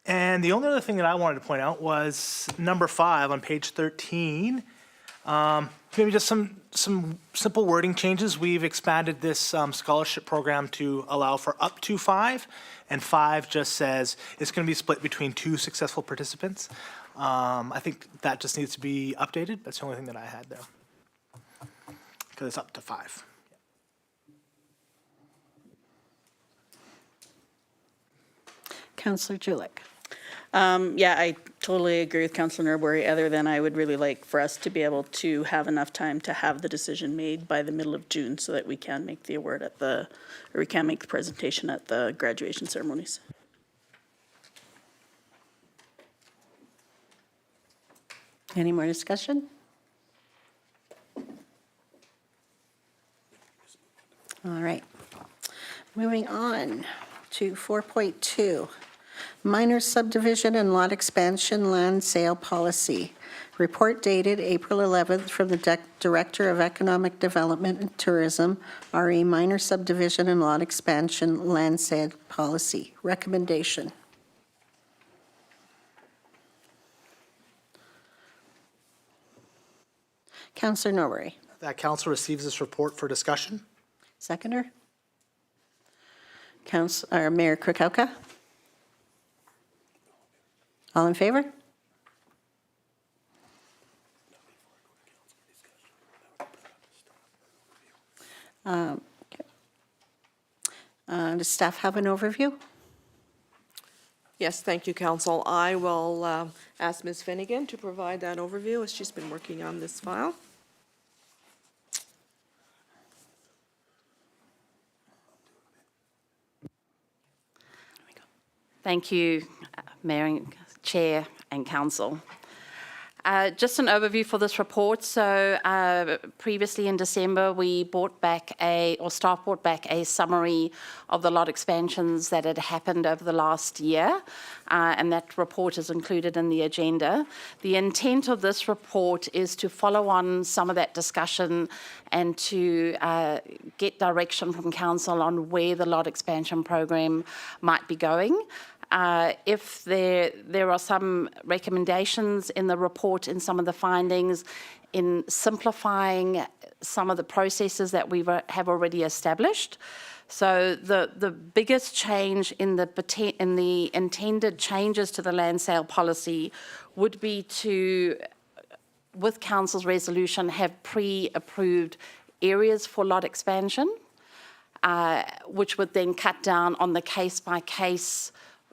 And the only other thing that I wanted to point out was number 5 on page 13. Maybe just some simple wording changes. We've expanded this scholarship program to allow for up to 5, and 5 just says it's going to be split between 2 successful participants. I think that just needs to be updated. That's the only thing that I had there, because it's up to 5. Councillor Julik. Yeah, I totally agree with Councillor Norbury, other than I would really like for us to be able to have enough time to have the decision made by the middle of June so that we can make the award we can make the presentation at the graduation ceremonies. Any more discussion? All right. Moving on to 4.2. Minor subdivision and lot expansion land sale policy. Report dated April 11th from the Director of Economic Development and Tourism, RE minor subdivision and lot expansion land sale policy. Recommendation. Councillor Norbury. That council receives this report for discussion. Seconder? Mayor Krakowka? All in favor? Does staff have an overview? Yes, thank you, Council. I will ask Ms. Finnegan to provide that overview as she's been working on this file. Thank you, Mayor, and Chair and Council. Just an overview for this report. So previously in December, staff brought back a summary of the lot expansions that had happened over the last year, and that report is included in the agenda. The intent of this report is to follow on some of that discussion and to get direction from Council on where the lot expansion program might be going. If there are some recommendations in the report, in some of the findings, in simplifying some of the processes that we have already established. So the biggest change in the intended changes to the land sale policy would be to, with Council's resolution, have pre-approved areas for lot expansion, which would then cut down on the case-by-case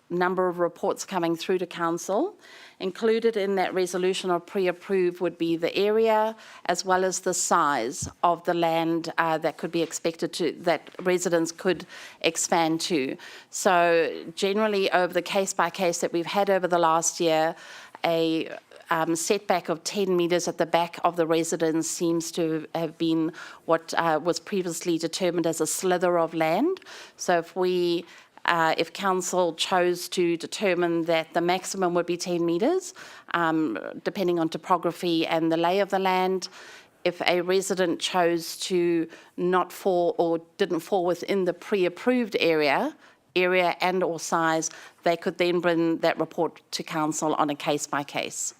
number of reports coming through to Council. Included in that resolution or pre-approved would be the area as well as the size of the land that could be expected that residents could expand to. So generally over the case-by-case that we've had over the last year, a setback of 10 metres at the back of the residence seems to have been what was previously determined as a slither of land. So if Council chose to determine that the maximum would be 10 metres, depending on topography and the lay of the land, if a resident chose to not fall or didn't fall within the pre-approved area and or size, they could then bring that report to Council on a case-by-case.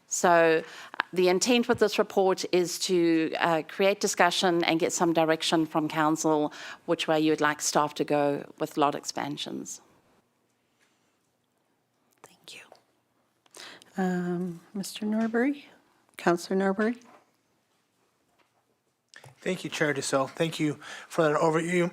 So the intent with this report is to create discussion and get some direction from Council which way you would like staff to go with lot expansions. Thank you. Mr. Norbury? Councillor Norbury? Thank you, Chair Dussault. Thank you for that overview.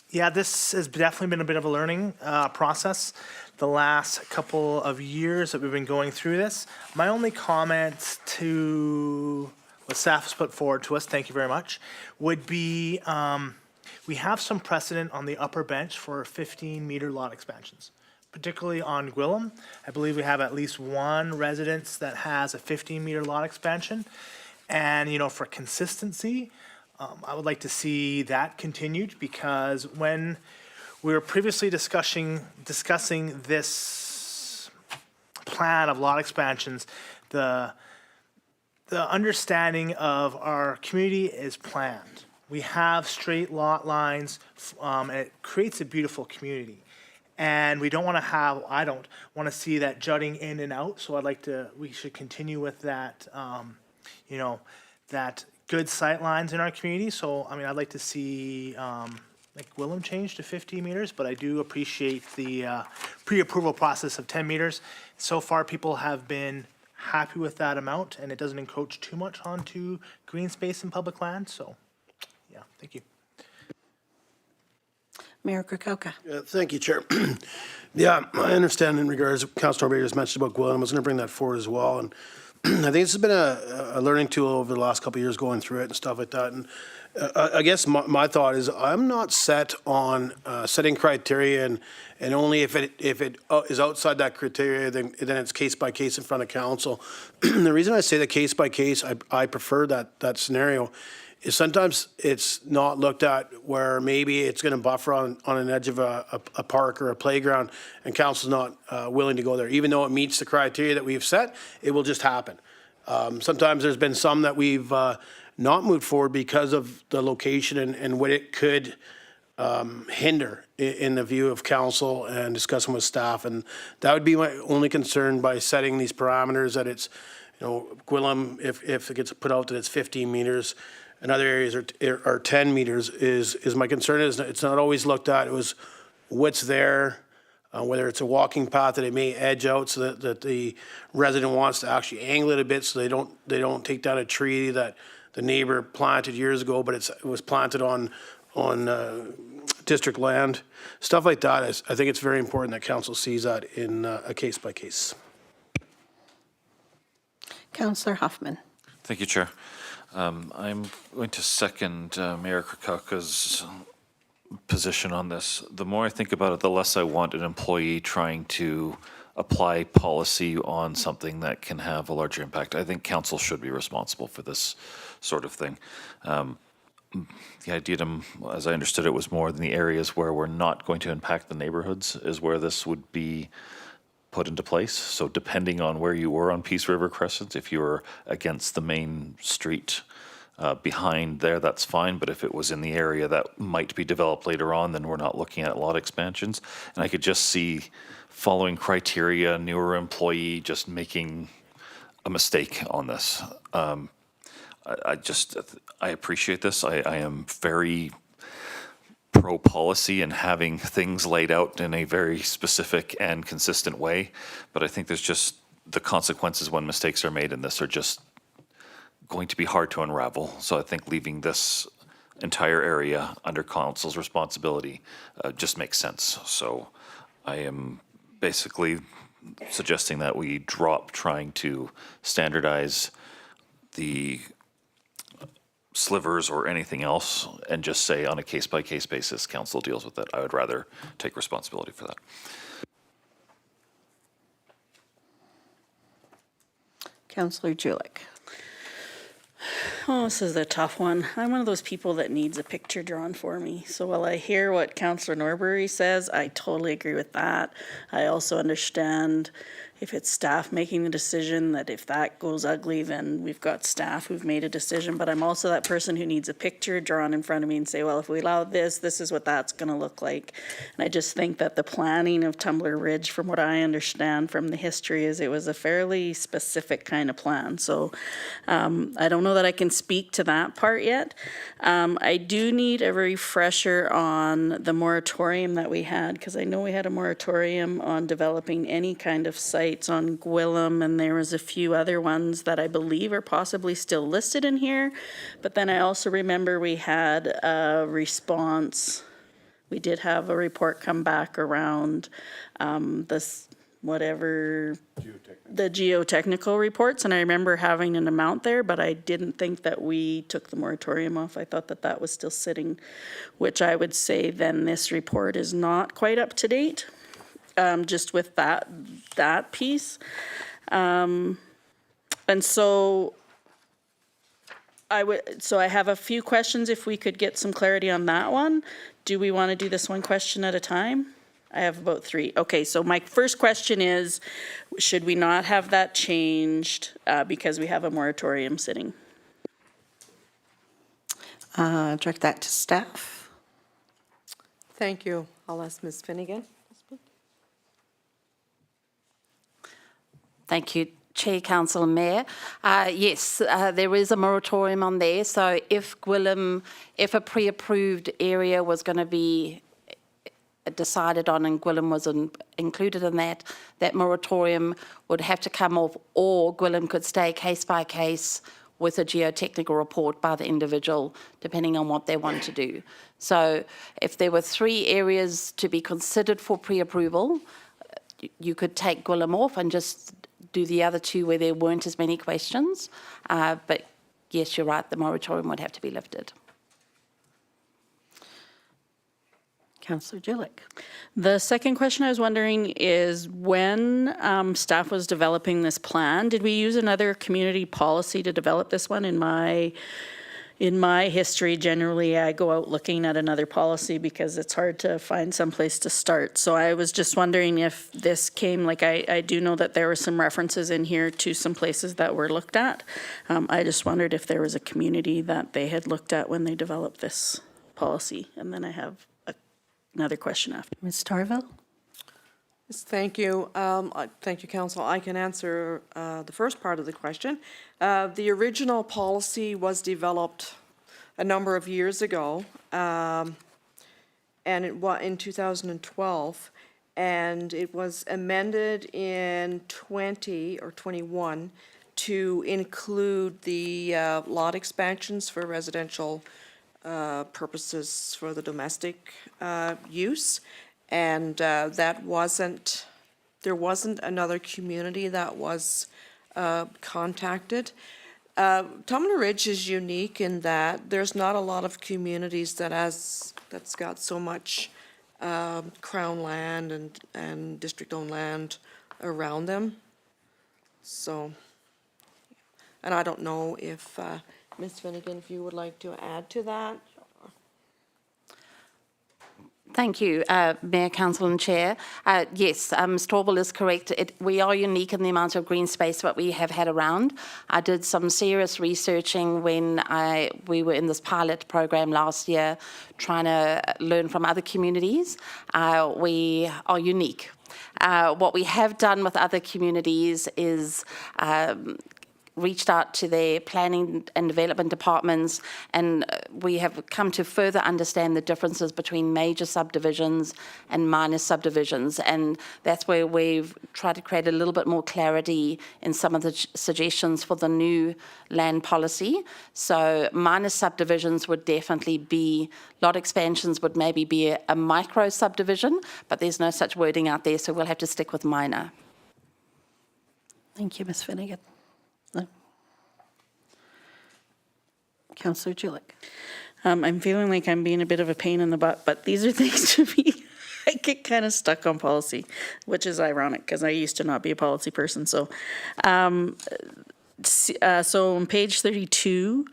Yeah, this has definitely been a bit of a learning process the last couple of years that we've been going through this. My only comment to what staff has put forward to us, thank you very much, would be we have some precedent on the upper bench for 15-meter lot expansions, particularly on Gwillem. I believe we have at least one residence that has a 15-meter lot expansion. And, you know, for consistency, I would like to see that continued, because when we were previously discussing this plan of lot expansions, the understanding of our community is planned. We have straight lot lines, and it creates a beautiful community. And we don't want to have, I don't want to see that jutting in and out. So we should continue with that, you know, that good sight lines in our community. So, I mean, I'd like to see like Gwillem change to 50 meters, but I do appreciate the pre-approval process of 10 meters. So far, people have been happy with that amount, and it doesn't encroach too much onto green space and public land. So, yeah, thank you. Mayor Krakowka? Thank you, Chair. Yeah, I understand in regards to Councilor Norbury just mentioned about Gwillem. I was going to bring that forward as well. And I think this has been a learning tool over the last couple of years going through it and stuff like that. And I guess my thought is I'm not set on setting criteria and only if it is outside that criteria, then it's case by case in front of council. The reason I say the case by case, I prefer that scenario, is sometimes it's not looked at where maybe it's going to buffer on an edge of a park or a playground, and council's not willing to go there. Even though it meets the criteria that we've set, it will just happen. Sometimes there's been some that we've not moved forward because of the location and what it could hinder in the view of council and discussing with staff. And that would be my only concern by setting these parameters, that it's, you know, Gwillem, if it gets put out that it's 15 meters, and other areas are 10 meters, is my concern is it's not always looked at. It was what's there, whether it's a walking path that it may edge out so that the resident wants to actually angle it a bit so they don't take down a tree that the neighbor planted years ago, but it was planted on district land. Stuff like that, I think it's very important that council sees that in a case by case. Councillor Hoffman. Thank you, Chair. I'm going to second Mayor Krakowska's position on this. The more I think about it, the less I want an employee trying to apply policy on something that can have a larger impact. I think council should be responsible for this sort of thing. The idea, as I understood it, was more than the areas where we're not going to impact the neighborhoods is where this would be put into place. So depending on where you were on Peace River Crescent, if you were against the main street behind there, that's fine. But if it was in the area that might be developed later on, then we're not looking at lot expansions. And I could just see following criteria, newer employee just making a mistake on this. I appreciate this. I am very pro-policy and having things laid out in a very specific and consistent way. But I think there's just the consequences when mistakes are made in this are just going to be hard to unravel. So I think leaving this entire area under council's responsibility just makes sense. So I am basically suggesting that we drop trying to standardize the slivers or anything else and just say on a case-by-case basis, council deals with it. I would rather take responsibility for that. Councillor Julik. Oh, this is a tough one. I'm one of those people that needs a picture drawn for me. So while I hear what Councillor Norbury says, I totally agree with that. I also understand if it's staff making the decision, that if that goes ugly, then we've got staff who've made a decision. But I'm also that person who needs a picture drawn in front of me and say, well, if we allow this, this is what that's going to look like. And I just think that the planning of Tumbler Ridge, from what I understand from the history, is it was a fairly specific kind of plan. So I don't know that I can speak to that part yet. I do need a refresher on the moratorium that we had, because I know we had a moratorium on developing any kind of site on Gwillem, and there was a few other ones that I believe are possibly still listed in here. But then I also remember we had a response. We did have a report come back around this, whatever, the geotechnical reports, and I remember having an amount there, but I didn't think that we took the moratorium off. I thought that that was still sitting, which I would say then this report is not quite up to date. Just with that piece. And so I have a few questions if we could get some clarity on that one. Do we want to do this one question at a time? I have about 3. Okay, so my first question is, should we not have that changed because we have a moratorium sitting? Direct that to staff. Thank you. I'll ask Ms. Finnegan. Thank you, Chair, Council and Mayor. Yes, there is a moratorium on there. So if a pre-approved area was going to be decided on and Gwillem was included in that moratorium would have to come off, or Gwillem could stay case by case with a geotechnical report by the individual, depending on what they want to do. So if there were 3 areas to be considered for pre-approval, you could take Gwillem off and just do the other 2 where there weren't as many questions. But yes, you're right, the moratorium would have to be lifted. Councillor Julik. The second question I was wondering is when staff was developing this plan, did we use another community policy to develop this one? In my history, generally, I go out looking at another policy because it's hard to find some place to start. So I was just wondering if this came, like I do know that there were some references in here to some places that were looked at. I just wondered if there was a community that they had looked at when they developed this policy. And then I have another question after. Ms. Tarville. Yes, thank you. Thank you, Council. I can answer the first part of the question. The original policy was developed a number of years ago, and it was in 2012, and it was amended in 20 or 21 to include the lot expansions for residential purposes for the domestic use. And that wasn't, there wasn't another community that was contacted. Tumbler Ridge is unique in that there's not a lot of communities that's got so much crown land and district-owned land around them. So, and I don't know if, Ms. Finnegan, if you would like to add to that? Thank you, Mayor, Council and Chair. Yes, Ms. Torval is correct. We are unique in the amount of green space that we have had around. I did some serious researching when we were in this pilot program last year, trying to learn from other communities. We are unique. What we have done with other communities is reached out to their planning and development departments, and we have come to further understand the differences between major subdivisions and minor subdivisions, and that's where we've tried to create a little bit more clarity in some of the suggestions for the new land policy. So minor subdivisions would definitely be, lot expansions would maybe be a micro subdivision, but there's no such wording out there, so we'll have to stick with minor. Thank you, Ms. Finnegan. Councillor Julik. I'm feeling like I'm being a bit of a pain in the butt, but these are things to me. I get kind of stuck on policy, which is ironic because I used to not be a policy person. So, so on page 32,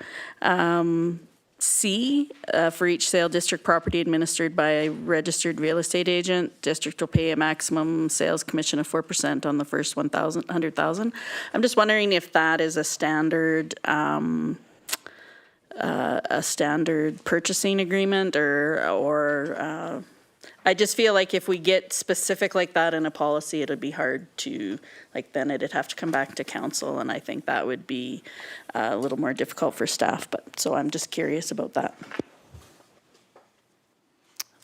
C, for each sale district property administered by a registered real estate agent, district will pay a maximum sales commission of 4% on the first 100,000. I'm just wondering if that is a standard purchasing agreement, or I just feel like if we get specific like that in a policy, it'd be hard to, like, then it'd have to come back to council, and I think that would be a little more difficult for staff, but, so I'm just curious about that.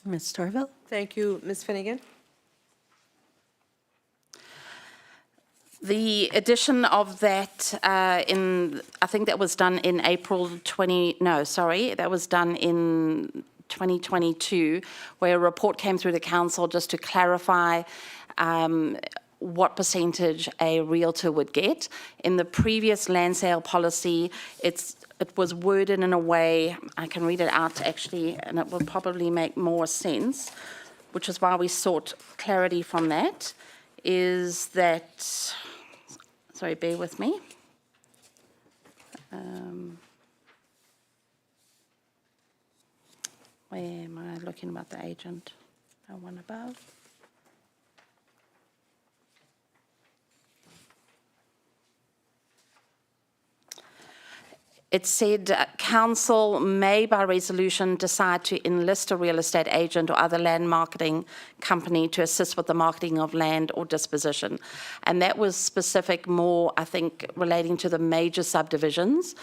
Ms. Torval. Thank you, Ms. Finnegan. The addition of that I think that was done in that was done in 2022, where a report came through the council just to clarify what percentage a realtor would get. In the previous land sale policy, it was worded in a way, I can read it out actually, and it will probably make more sense, which is why we sought clarity from that, is that, sorry, bear with me. Where am I looking about the agent? No one above. It said, council may by resolution decide to enlist a real estate agent or other land marketing company to assist with the marketing of land or disposition. And that was specific more, I think, relating to the major subdivisions.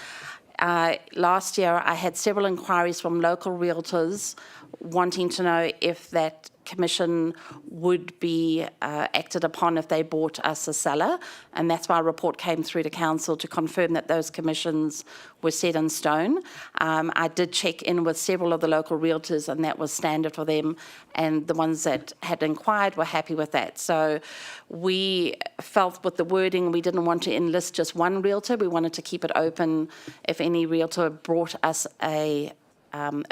Last year, I had several inquiries from local realtors wanting to know if that commission would be acted upon if they bought us a seller, and that's why a report came through to council to confirm that those commissions were set in stone. I did check in with several of the local realtors, and that was standard for them, and the ones that had inquired were happy with that. So we felt with the wording, we didn't want to enlist just one realtor. We wanted to keep it open if any realtor brought us a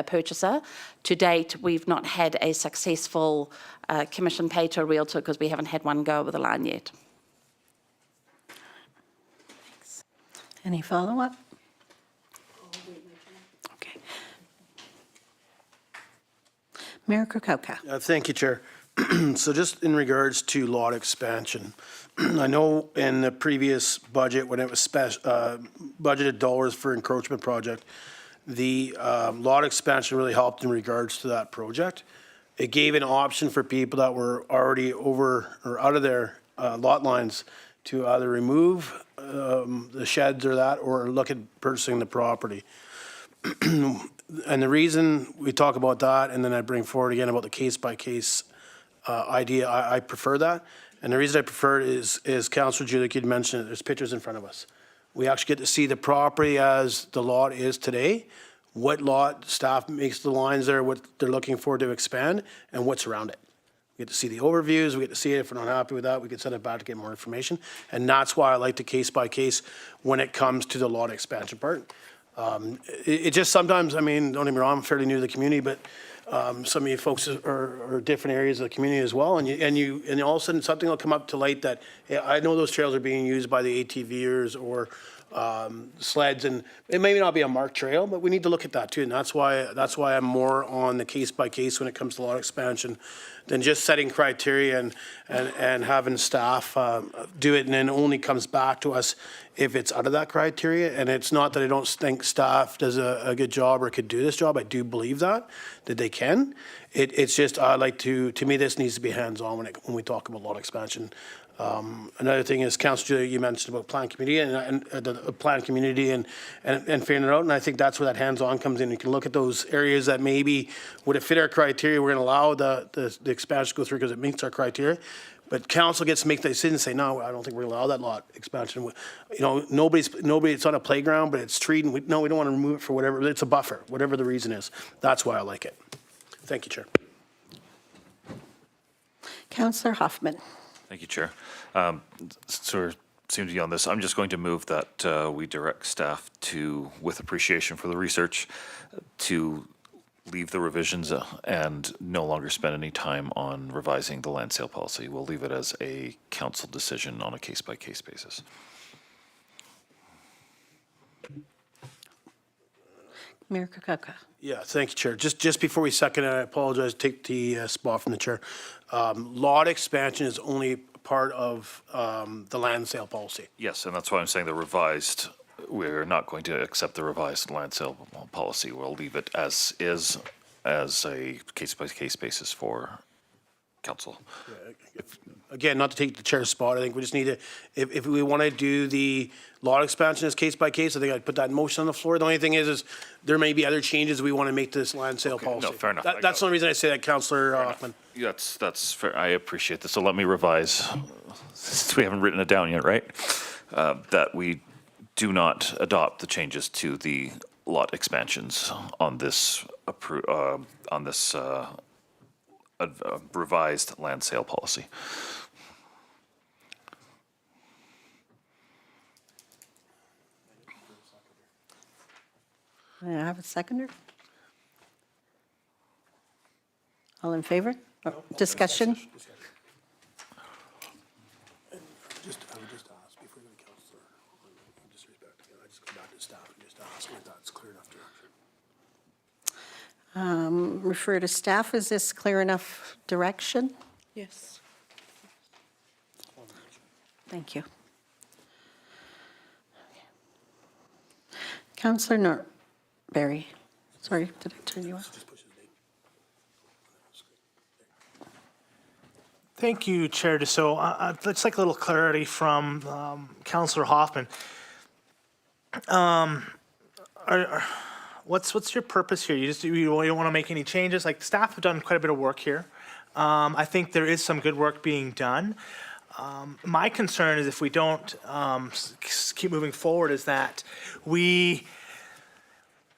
purchaser. To date, we've not had a successful commission paid to a realtor because we haven't had one go over the line yet. Any follow-up? Okay. Mayor Krakowka. Thank you, Chair. So just in regards to lot expansion, I know in the previous budget, when it was budgeted dollars for encroachment project, the lot expansion really helped in regards to that project. It gave an option for people that were already over or out of their lot lines to either remove the sheds or that, or look at purchasing the property. And the reason we talk about that, and then I bring forward again about the case-by-case idea, I prefer that. And the reason I prefer it is Councillor Julick, you'd mentioned it, there's pictures in front of us. We actually get to see the property as the lot is today, what lot staff makes the lines there, what they're looking for to expand, and what's around it. We get to see the overviews, we get to see it. If we're not happy with that, we can send it back to get more information. And that's why I like the case-by-case when it comes to the lot expansion part. It just sometimes, I mean, don't get me wrong, I'm fairly new to the community, but some of you folks are different areas of the community as well, and all of a sudden something will come up to light that, yeah, I know those trails are being used by the ATVers or sleds, and it may not be a marked trail, but we need to look at that too, and that's why I'm more on the case by case when it comes to lot expansion than just setting criteria and having staff do it, and then only comes back to us if it's out of that criteria. And it's not that I don't think staff does a good job or could do this job. I do believe that they can. It's just I like to me this needs to be hands-on when we talk about lot expansion. Another thing is, Councillor, you mentioned about planned community and the planned community and figuring it out, and I think that's where that hands-on comes in. You can look at those areas that maybe would it fit our criteria. We're going to allow the expansion to go through because it meets our criteria. But council gets to make the decision and say, no, I don't think we're going to allow that lot expansion. You know, nobody, it's not a playground, but it's treed, and we don't want to remove it for whatever, it's a buffer, whatever the reason is. That's why I like it. Thank you, Chair. Councillor Hoffman. Thank you, Chair. So seems to be on this. I'm just going to move that we direct staff to, with appreciation for the research, to leave the revisions and no longer spend any time on revising the land sale policy. We'll leave it as a council decision on a case-by-case basis. Mayor Kakaka. Yeah, thank you, Chair. Just before we second it, I apologize, take the spot from the Chair. Lot expansion is only part of the land sale policy. Yes, and that's why I'm saying the revised, we're not going to accept the revised land sale policy. We'll leave it as is, as a case-by-case basis for council. Again, not to take the chair's spot, I think we just need to, if we want to do the lot expansion as case by case, I think I'd put that in motion on the floor. The only thing is there may be other changes we want to make to this land sale policy. No, fair enough. That's the only reason I say that, Councillor Hoffman. That's fair. I appreciate this. So let me revise, since we haven't written it down yet, right? That we do not adopt the changes to the lot expansions on this revised land sale policy. I have a seconder? All in favor? Discussion? I would just ask before you go to Councillor, disrespect again, I just go back to staff and just ask if that's clear enough direction. Refer to staff. Is this clear enough direction? Yes. Thank you. Councillor Norbury. Sorry, did I turn you off? Thank you, Chair Dussault. I'd just like a little clarity from Councillor Hoffman. What's your purpose here? You don't want to make any changes? Like, staff have done quite a bit of work here. I think there is some good work being done. My concern is if we don't keep moving forward is that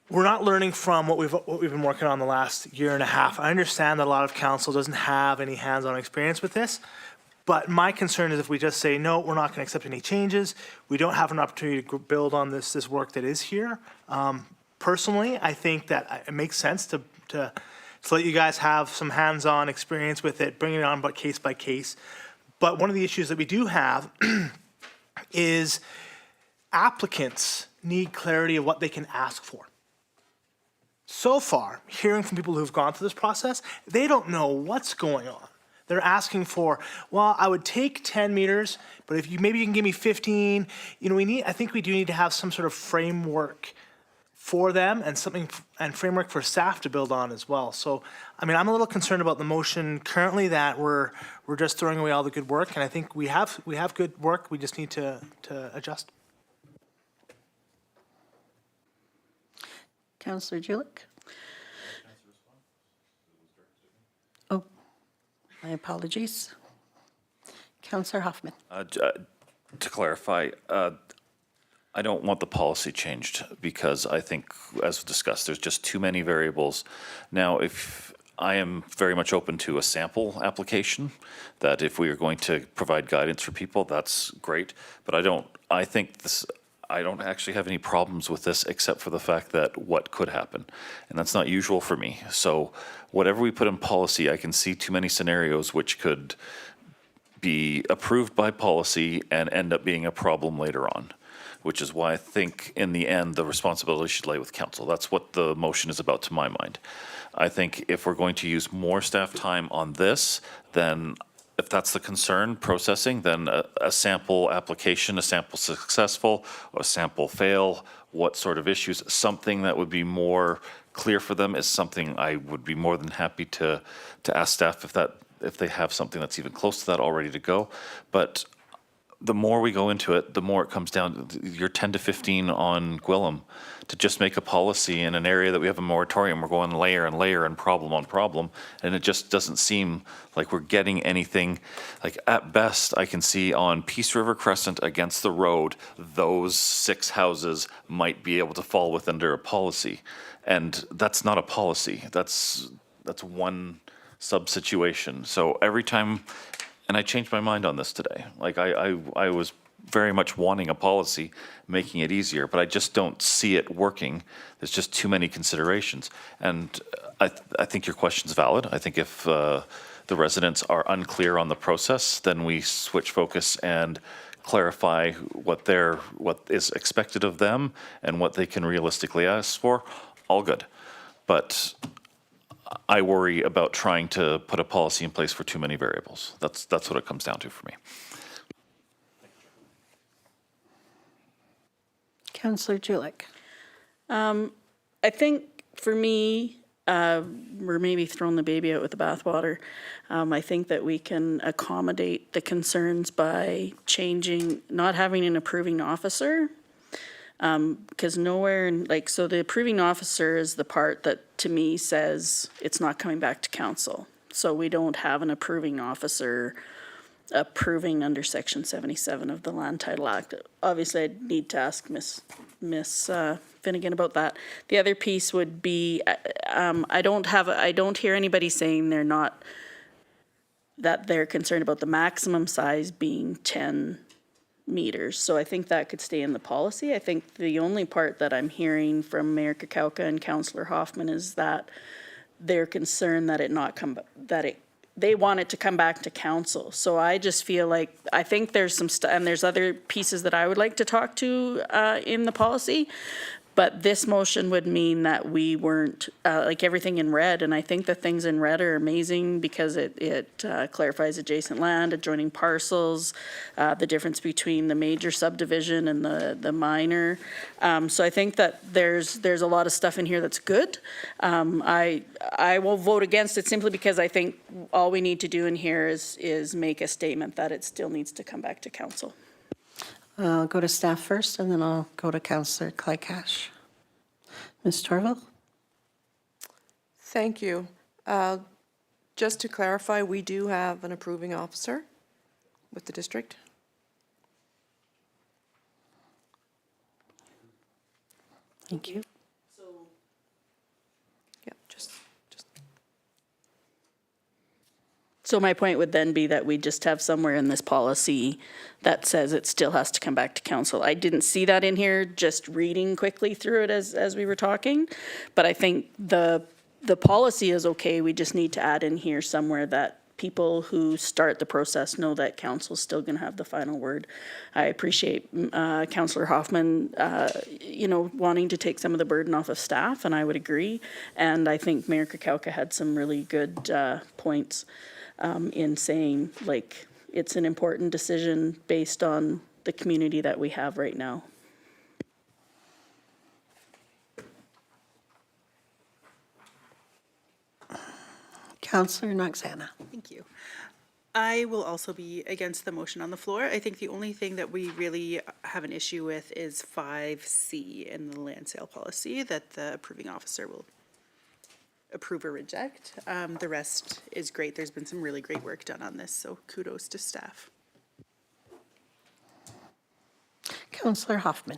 we're not learning from what we've been working on the last year and a half. I understand that a lot of council doesn't have any hands-on experience with this, but my concern is if we just say, no, we're not going to accept any changes, we don't have an opportunity to build on this work that is here. Personally, I think that it makes sense to let you guys have some hands-on experience with it, bring it on but case by case. But one of the issues that we do have is applicants need clarity of what they can ask for. So far, hearing from people who've gone through this process, they don't know what's going on. They're asking for, well, I would take 10 meters, but if maybe you can give me 15. You know, I think we do need to have some sort of framework for them and framework for staff to build on as well. So, I mean, I'm a little concerned about the motion currently that we're just throwing away all the good work, and I think we have good work. We just need to adjust. Councillor Julick. My apologies. Councillor Hoffman. To clarify, I don't want the policy changed because I think, as discussed, there's just too many variables. Now, if I am very much open to a sample application, that if we are going to provide guidance for people, that's great. But I don't actually have any problems with this except for the fact that what could happen. And that's not usual for me. So whatever we put in policy, I can see too many scenarios which could be approved by policy and end up being a problem later on, which is why I think in the end, the responsibility should lay with council. That's what the motion is about to my mind. I think if we're going to use more staff time on this, then if that's the concern, processing, then a sample application, a sample successful, or a sample fail, what sort of issues, something that would be more clear for them is something I would be more than happy to ask staff if they have something that's even close to that all ready to go. But the more we go into it, the more it comes down, you're 10 to 15 on Gwillem to just make a policy in an area that we have a moratorium. We're going layer and layer and problem on problem, and it just doesn't seem like we're getting anything. Like at best, I can see on Peace River Crescent against the road, those 6 houses might be able to fall within under a policy. And that's not a policy. That's one sub-situation. So every time, and I changed my mind on this today. Like I was very much wanting a policy, making it easier, but I just don't see it working. There's just too many considerations. And I think your question's valid. I think if the residents are unclear on the process, then we switch focus and clarify what is expected of them and what they can realistically ask for. All good. But I worry about trying to put a policy in place for too many variables. That's what it comes down to for me. Councillor Julik. I think for me, we're maybe throwing the baby out with the bathwater. I think that we can accommodate the concerns by not having an approving officer. Because nowhere, so the approving officer is the part that to me says it's not coming back to council. So we don't have an approving officer approving under Section 77 of the Land Title Act. Obviously, I'd need to ask Miss Finnegan about that. The other piece would be, I don't hear anybody saying that they're concerned about the maximum size being 10 meters. So I think that could stay in the policy. I think the only part that I'm hearing from Mayor Kakauka and Councillor Hoffman is that they're concerned that they want it to come back to council. So I just feel like, I think there's some and there's other pieces that I would like to talk to in the policy. But this motion would mean that we weren't, like everything in red, and I think the things in red are amazing because it clarifies adjacent land, adjoining parcels, the difference between the major subdivision and the minor. So I think that there's a lot of stuff in here that's good. I will vote against it simply because I think all we need to do in here is make a statement that it still needs to come back to council. I'll go to staff first, and then I'll go to Councillor Clycash. Ms. Torval? Thank you. Just to clarify, we do have an approving officer with the district. Thank you. Yeah, just. So my point would then be that we just have somewhere in this policy that says it still has to come back to council. I didn't see that in here, just reading quickly through it as we were talking. But I think the policy is okay. We just need to add in here somewhere that people who start the process know that council's still going to have the final word. I appreciate Councillor Hoffman, wanting to take some of the burden off of staff, and I would agree. And I think Mayor Kakauka had some really good points in saying, like, it's an important decision based on the community that we have right now. Councillor Noxana. Thank you. I will also be against the motion on the floor. I think the only thing that we really have an issue with is 5C in the land sale policy, that the approving officer will approve or reject. The rest is great. There's been some really great work done on this, so kudos to staff. Councillor Hoffman.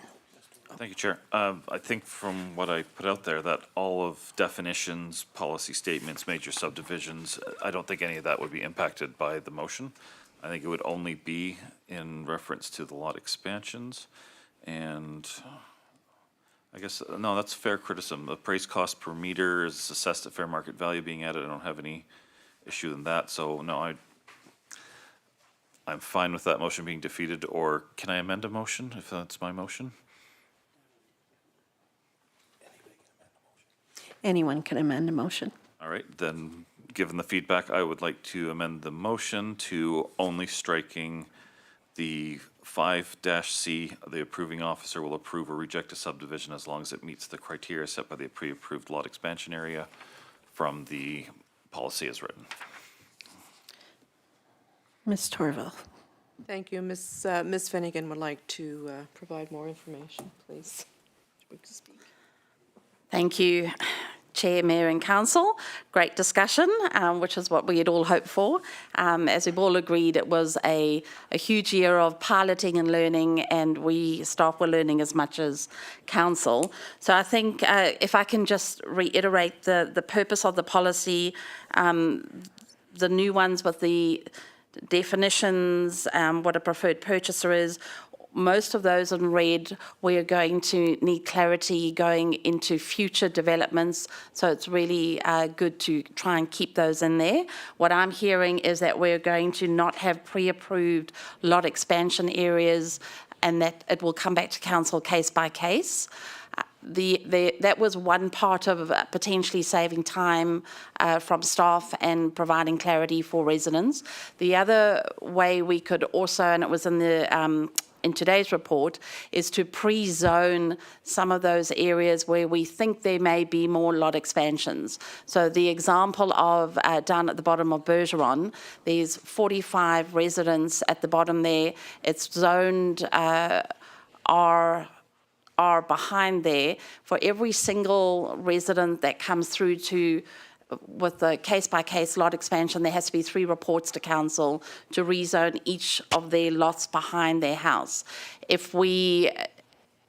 Thank you, Chair. I think from what I put out there, that all of definitions, policy statements, major subdivisions, I don't think any of that would be impacted by the motion. I think it would only be in reference to the lot expansions. And I guess, no, that's fair criticism. The appraised cost per meter is assessed at fair market value being added. I don't have any issue in that. So no, I'm fine with that motion being defeated. Or can I amend a motion if that's my motion? Anyone can amend a motion. All right, then, given the feedback, I would like to amend the motion to only striking the 5-C, the approving officer will approve or reject a subdivision as long as it meets the criteria set by the pre-approved lot expansion area from the policy as written. Ms. Torval. Thank you. Ms. Finnegan would like to provide more information, please. Thank you, Chair, Mayor and Council. Great discussion, which is what we had all hoped for. As we've all agreed, it was a huge year of piloting and learning, and we staff were learning as much as Council. So I think if I can just reiterate the purpose of the policy, the new ones with the definitions, what a preferred purchaser is, most of those in red, we're going to need clarity going into future developments. So it's really good to try and keep those in there. What I'm hearing is that we're going to not have pre-approved lot expansion areas and that it will come back to council case by case. That was one part of potentially saving time from staff and providing clarity for residents. The other way we could also, and it was in today's report, is to pre-zone some of those areas where we think there may be more lot expansions. So the example of down at the bottom of Bergeron, there's 45 residents at the bottom there. It's zoned are behind there. For every single resident that comes through to with the case-by-case lot expansion, there has to be 3 reports to council to rezone each of their lots behind their house. If we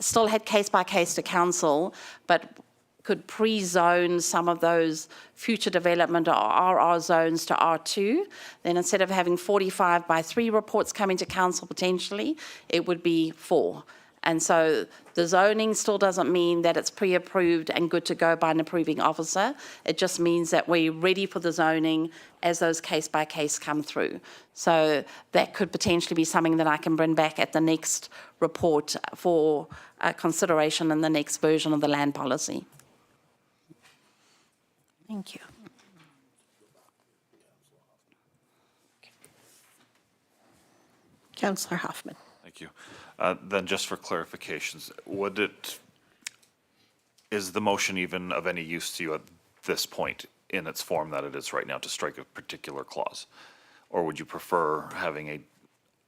still had case-by-case to council, but could pre-zone some of those future development or RR zones to R2, then instead of having 45 by 3 reports coming to council potentially, it would be 4. And so the zoning still doesn't mean that it's pre-approved and good to go by an approving officer. It just means that we're ready for the zoning as those case by case come through. So that could potentially be something that I can bring back at the next report for consideration in the next version of the land policy. Thank you. Councillor Hoffman. Thank you. Then just for clarifications, is the motion even of any use to you at this point in its form that it is right now to strike a particular clause? Or would you prefer having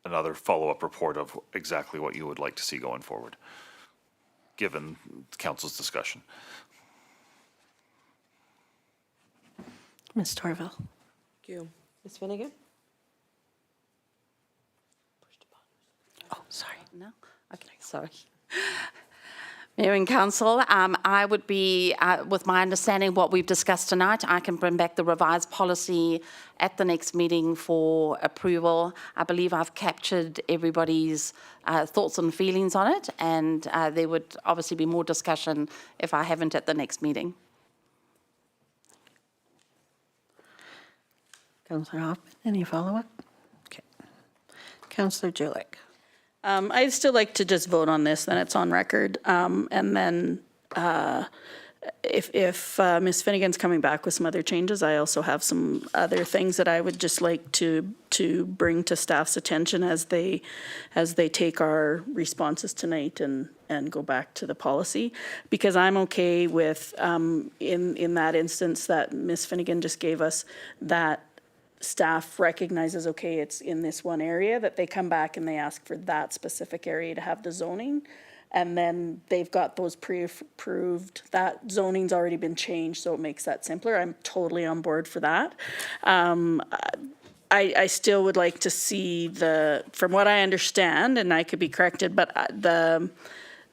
another follow-up report of exactly what you would like to see going forward, given council's discussion? Ms. Torval. Thank you. Ms. Finnegan? Oh, sorry. No? Okay, sorry. Mayor and Council, I would be, with my understanding of what we've discussed tonight, I can bring back the revised policy at the next meeting for approval. I believe I've captured everybody's thoughts and feelings on it, and there would obviously be more discussion if I haven't at the next meeting. Councillor Hoffman, any follow-up? Okay. Councillor Julik. I'd still like to just vote on this, then it's on record. And then if Ms. Finnegan's coming back with some other changes, I also have some other things that I would just like to bring to staff's attention as they take our responses tonight and go back to the policy. Because I'm okay with, in that instance that Ms. Finnegan just gave us, that staff recognizes, okay, it's in this one area, that they come back and they ask for that specific area to have the zoning. and then they've got those pre-approved, that zoning's already been changed, so it makes that simpler. I'm totally on board for that. I still would like to see from what I understand, and I could be corrected, but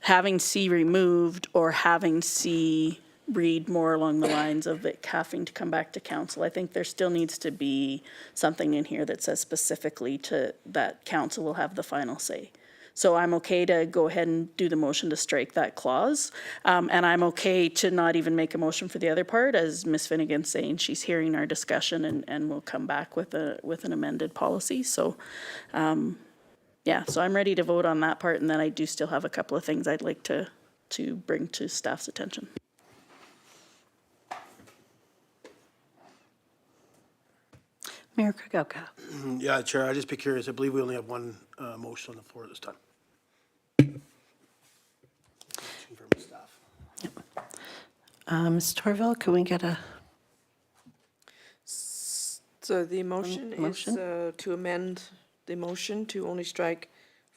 having C removed or having C read more along the lines of it having to come back to council. I think there still needs to be something in here that says specifically that council will have the final say. So I'm okay to go ahead and do the motion to strike that clause. And I'm okay to not even make a motion for the other part, as Ms. Finnegan's saying, she's hearing our discussion and we'll come back with an amended policy. So, yeah, so I'm ready to vote on that part, and then I do still have a couple of things I'd like to bring to staff's attention. Mayor Kragowka. Yeah, Chair, I'd just be curious. I believe we only have one motion on the floor this time. From staff. Ms. Torville, can we get a So the motion is Motion? to amend the motion to only strike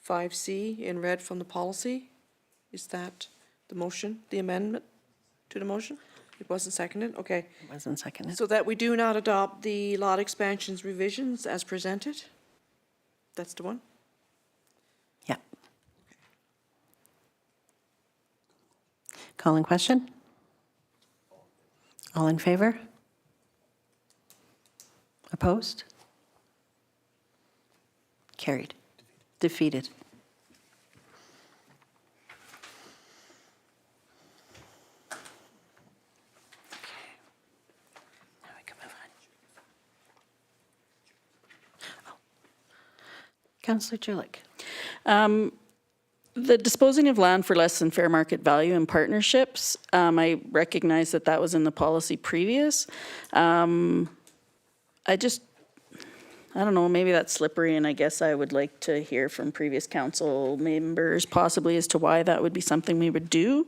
5C in red from the policy? Is that the motion, the amendment to the motion? It wasn't seconded? Okay. wasn't seconded? So that we do not adopt the lot expansions revisions as presented? That's the one? Yeah. Calling question? All in favor? Opposed? Carried. Defeated. Now we can move on. Councillor Julich. The disposing of land for less than fair market value in partnerships, I recognize that was in the policy previous. I don't know, maybe that's slippery, and I guess I would like to hear from previous council members possibly as to why that would be something we would do.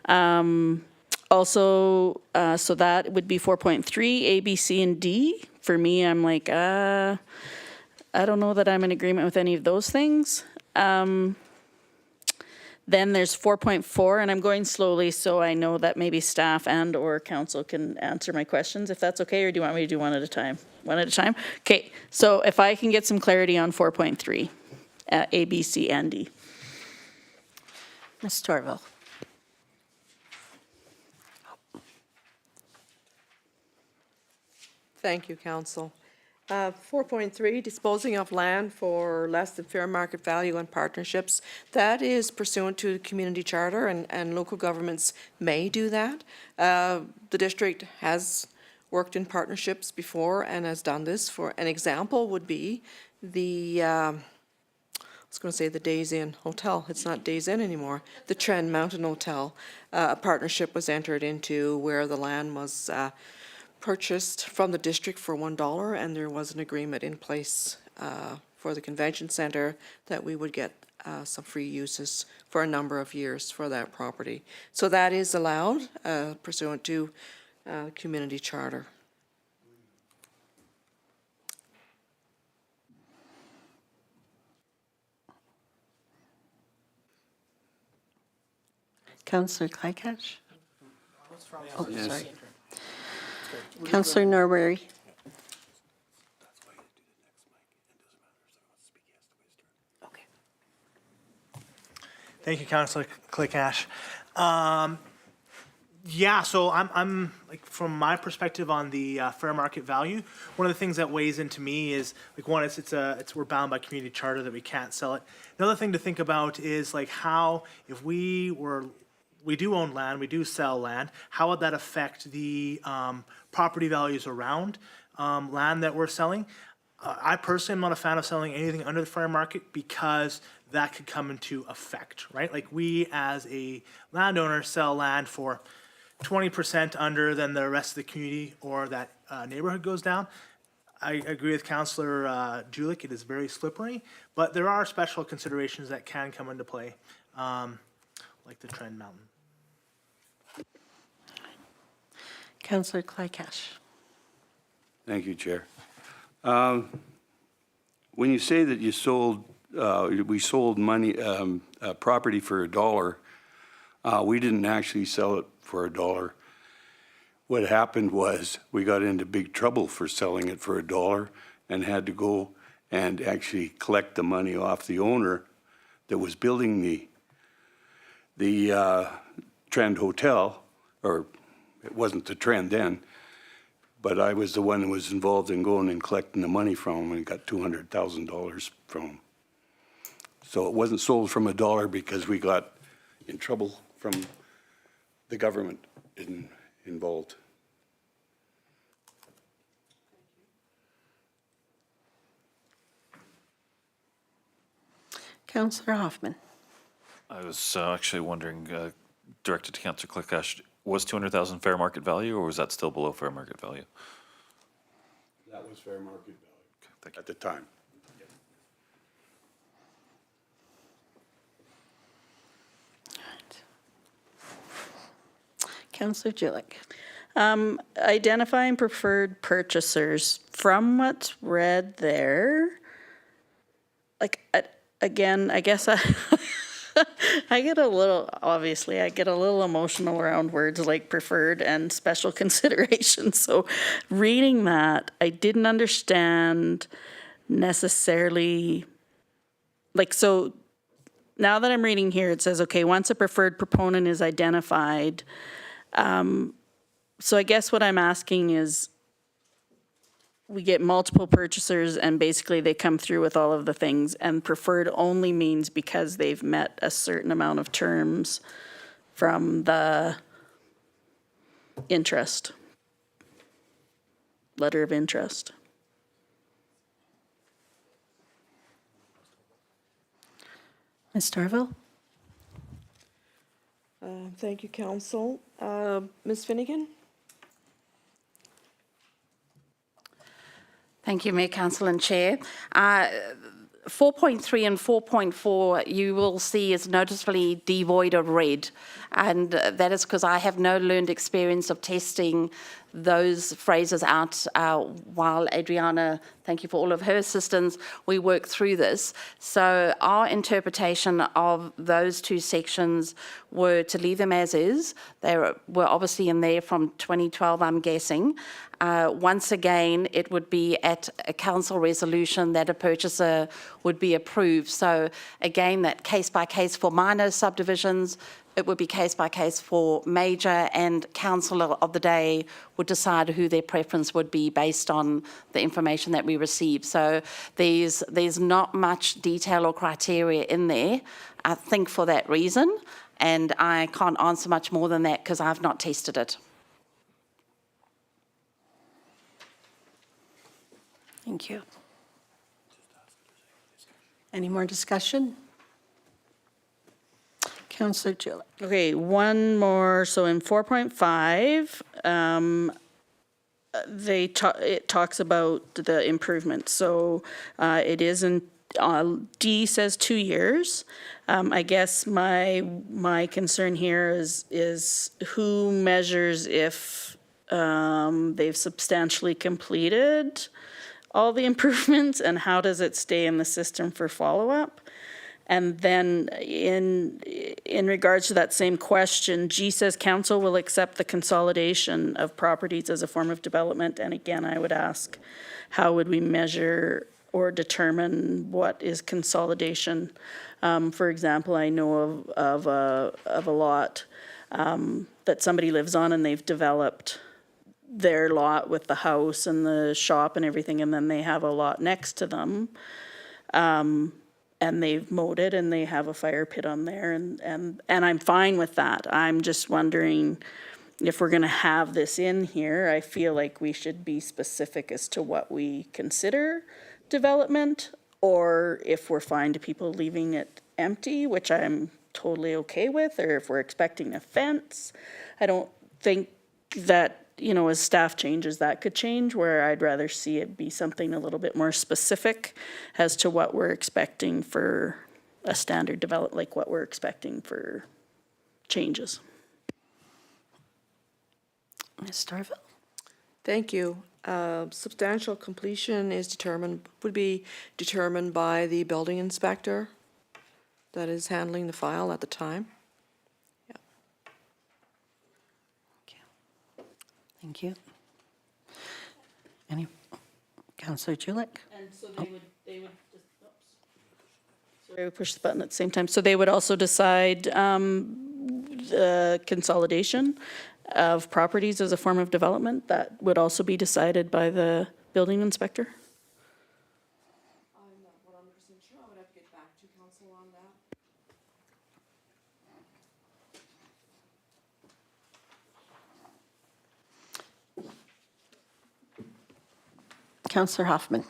Also, so that would be 4.3, A, B, C, and D. For me, I'm like, I don't know that I'm in agreement with any of those things. Then there's 4.4, and I'm going slowly, so I know that maybe staff and or council can answer my questions, if that's okay, or do you want me to do one at a time? One at a time? Okay, so if I can get some clarity on 4.3, A, B, C, and D. Ms. Torville. Thank you, council. 4.3, disposing of land for less than fair market value and partnerships. That is pursuant to the community charter, and local governments may do that. The district has worked in partnerships before and has done this. For an example would be the, I was going to say the Days Inn Hotel. It's not Days Inn anymore. The Trend Mountain Hotel. A partnership was entered into where the land was purchased from the district for $1, and there was an agreement in place for the convention center that we would get some free uses for a number of years for that property. So that is allowed pursuant to community charter. Councillor Clycash? Oh, sorry. Councillor Norbury. Okay. Thank you, Councillor Clickash. Yeah, so I'm like, from my perspective on the fair market value, one of the things that weighs into me is like, one, we're bound by community charter that we can't sell it. Another thing to think about is like how, if we do own land, we do sell land, how would that affect the property values around land that we're selling? I personally am not a fan of selling anything under the fair market because that could come into effect, right? Like we as a landowner sell land for 20% under than the rest of the community or that neighborhood goes down. I agree with Councillor Julich, it is very slippery, but there are special considerations that can come into play, like the Trend Mountain. Councillor Clycash. Thank you, Chair. When you say that you sold we sold money, property for $1. We didn't actually sell it for $1. What happened was we got into big trouble for selling it for $1 and had to go and actually collect the money off the owner that was building the Trend Hotel, or it wasn't the Trend then, but I was the one who was involved in going and collecting the money from him and got $200,000 from him. So it wasn't sold from $1 because we got in trouble from the government involved. Councillor Hoffman. I was actually wondering, directed to Councillor Klikash, was 200,000 fair market value, or was that still below fair market value? That was fair market value Thank you. at the time. Councillor Jilek. Identifying preferred purchasers, from what's read there, like, again, I guess I get a little, obviously, I get a little emotional around words like preferred and special consideration. So reading that, I didn't understand necessarily, like, so now that I'm reading here, it says, okay, once a preferred proponent is identified, so I guess what I'm asking is, we get multiple purchasers and basically they come through with all of the things, and preferred only means because they've met a certain amount of terms from the interest, letter of interest. Ms. Darville? Thank you, Council. Ms. Finnegan? Thank you, Mayor, Council and Chair. 4.3 and 4.4 you will see is noticeably devoid of red, and that is because I have no learned experience of testing those phrases out while Adriana, thank you for all of her assistance, we work through this. So our interpretation of those two sections were to leave them as is. They were obviously in there from 2012, I'm guessing. Once again, it would be at a council resolution that a purchaser would be approved. So again, that case by case for minor subdivisions, it would be case by case for major, and council of the day would decide who their preference would be based on the information that we receive. So there's not much detail or criteria in there, I think, for that reason, and I can't answer much more than that because I've not tested it. Thank you. Any more discussion? Councillor Jilek. Okay, one more. So in 4.5, it talks about the improvements. So it is in D says 2 years. I guess my concern here is who measures if they've substantially completed all the improvements, and how does it stay in the system for follow-up? And then in regards to that same question, G says council will accept the consolidation of properties as a form of development. And again, I would ask, how would we measure or determine what is consolidation? For example, I know of a lot that somebody lives on, and they've developed their lot with the house and the shop and everything, and then they have a lot next to them. And they've mowed it and they have a fire pit on there, and I'm fine with that. I'm just wondering if we're gonna have this in here, I feel like we should be specific as to what we consider development, or if we're fine to people leaving it empty, which I'm totally okay with, or if we're expecting a fence. I don't think that, you know, as staff changes, that could change, where I'd rather see it be something a little bit more specific as to what we're expecting for a standard develop, like what we're expecting for changes. Ms. Darville. Thank you. Substantial completion would be determined by the building inspector that is handling the file at the time. Thank you. Any, Councillor Julik? And so they would just, sorry, we pushed the button at the same time. So they would also decide the consolidation of properties as a form of development. That would also be decided by the building inspector? I'm not 100% sure. I would have to get back to council on that. Councillor Hoffman?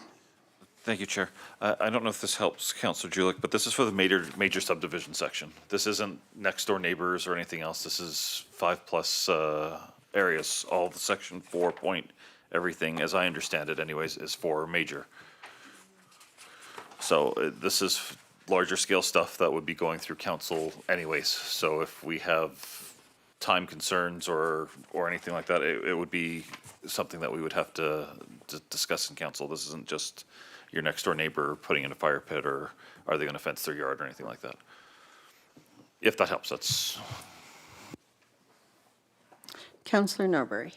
Thank you, Chair. I don't know if this helps Councillor Julik, but this is for the major subdivision section. This isn't next door neighbors or anything else. This is 5+ areas. All the section 4 point everything, as I understand it anyways, is for major. So this is larger scale stuff that would be going through council anyways. So if we have time concerns or anything like that, it would be something that we would have to discuss in council. This isn't just your next door neighbor putting in a fire pit, or are they going to fence their yard or anything like that. If that helps, that's. Councillor Norbury?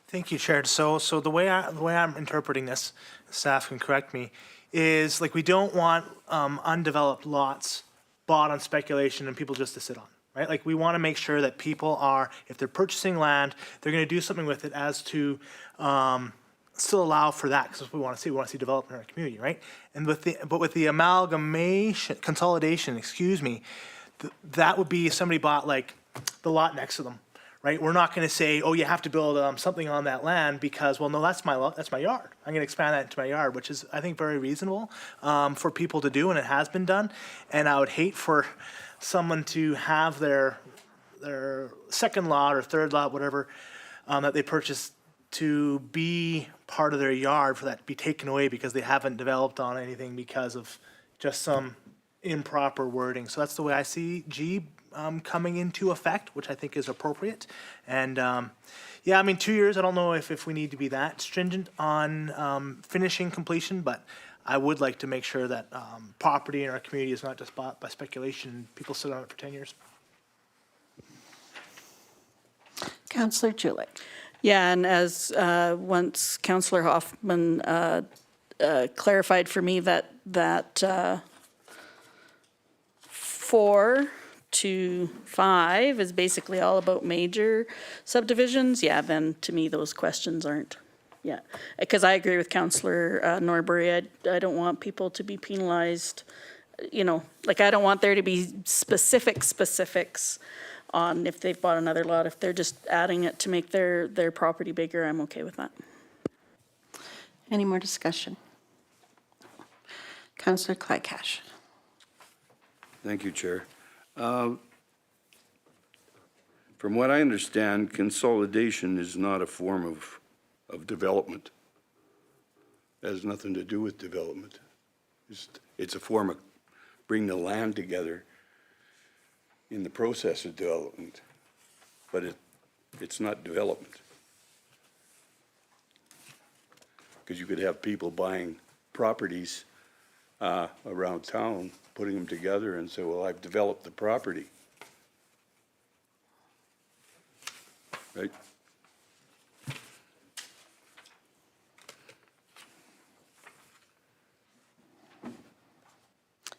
Thank you, Chair. So the way I'm interpreting this, staff can correct me, is like we don't want undeveloped lots bought on speculation and people just to sit on, right? Like we want to make sure that people are, if they're purchasing land, they're going to do something with it as to still allow for that, because that's what we want to see. We want to see development in our community, right? And with the amalgamation, consolidation, excuse me, that would be if somebody bought like the lot next to them, right? We're not going to say, oh, you have to build something on that land because, well, no, that's my yard. I'm going to expand that into my yard, which is, I think, very reasonable for people to do, and it has been done. And I would hate for someone to have their second lot or third lot, whatever, that they purchased to be part of their yard, for that to be taken away because they haven't developed on anything because of just some improper wording. So that's the way I see G coming into effect, which I think is appropriate. And yeah, I mean, 2 years, I don't know if we need to be that stringent on finishing completion, but I would like to make sure that property in our community is not just bought by speculation. People sit on it for 10 years. Councillor Julik? Yeah, and as once Councillor Hoffman clarified for me that 4 to 5 is basically all about major subdivisions, yeah, then to me those questions aren't, yeah. Because I agree with Councillor Norbury, I don't want people to be penalized, you know, like I don't want there to be specifics on if they've bought another lot. If they're just adding it to make their property bigger, I'm okay with that. Any more discussion? Councillor Clycash? Thank you, Chair. From what I understand, consolidation is not a form of development. It has nothing to do with development. It's a form of bringing the land together in the process of development, but it's not development. Because you could have people buying properties around town, putting them together and say, well, I've developed the property. Right?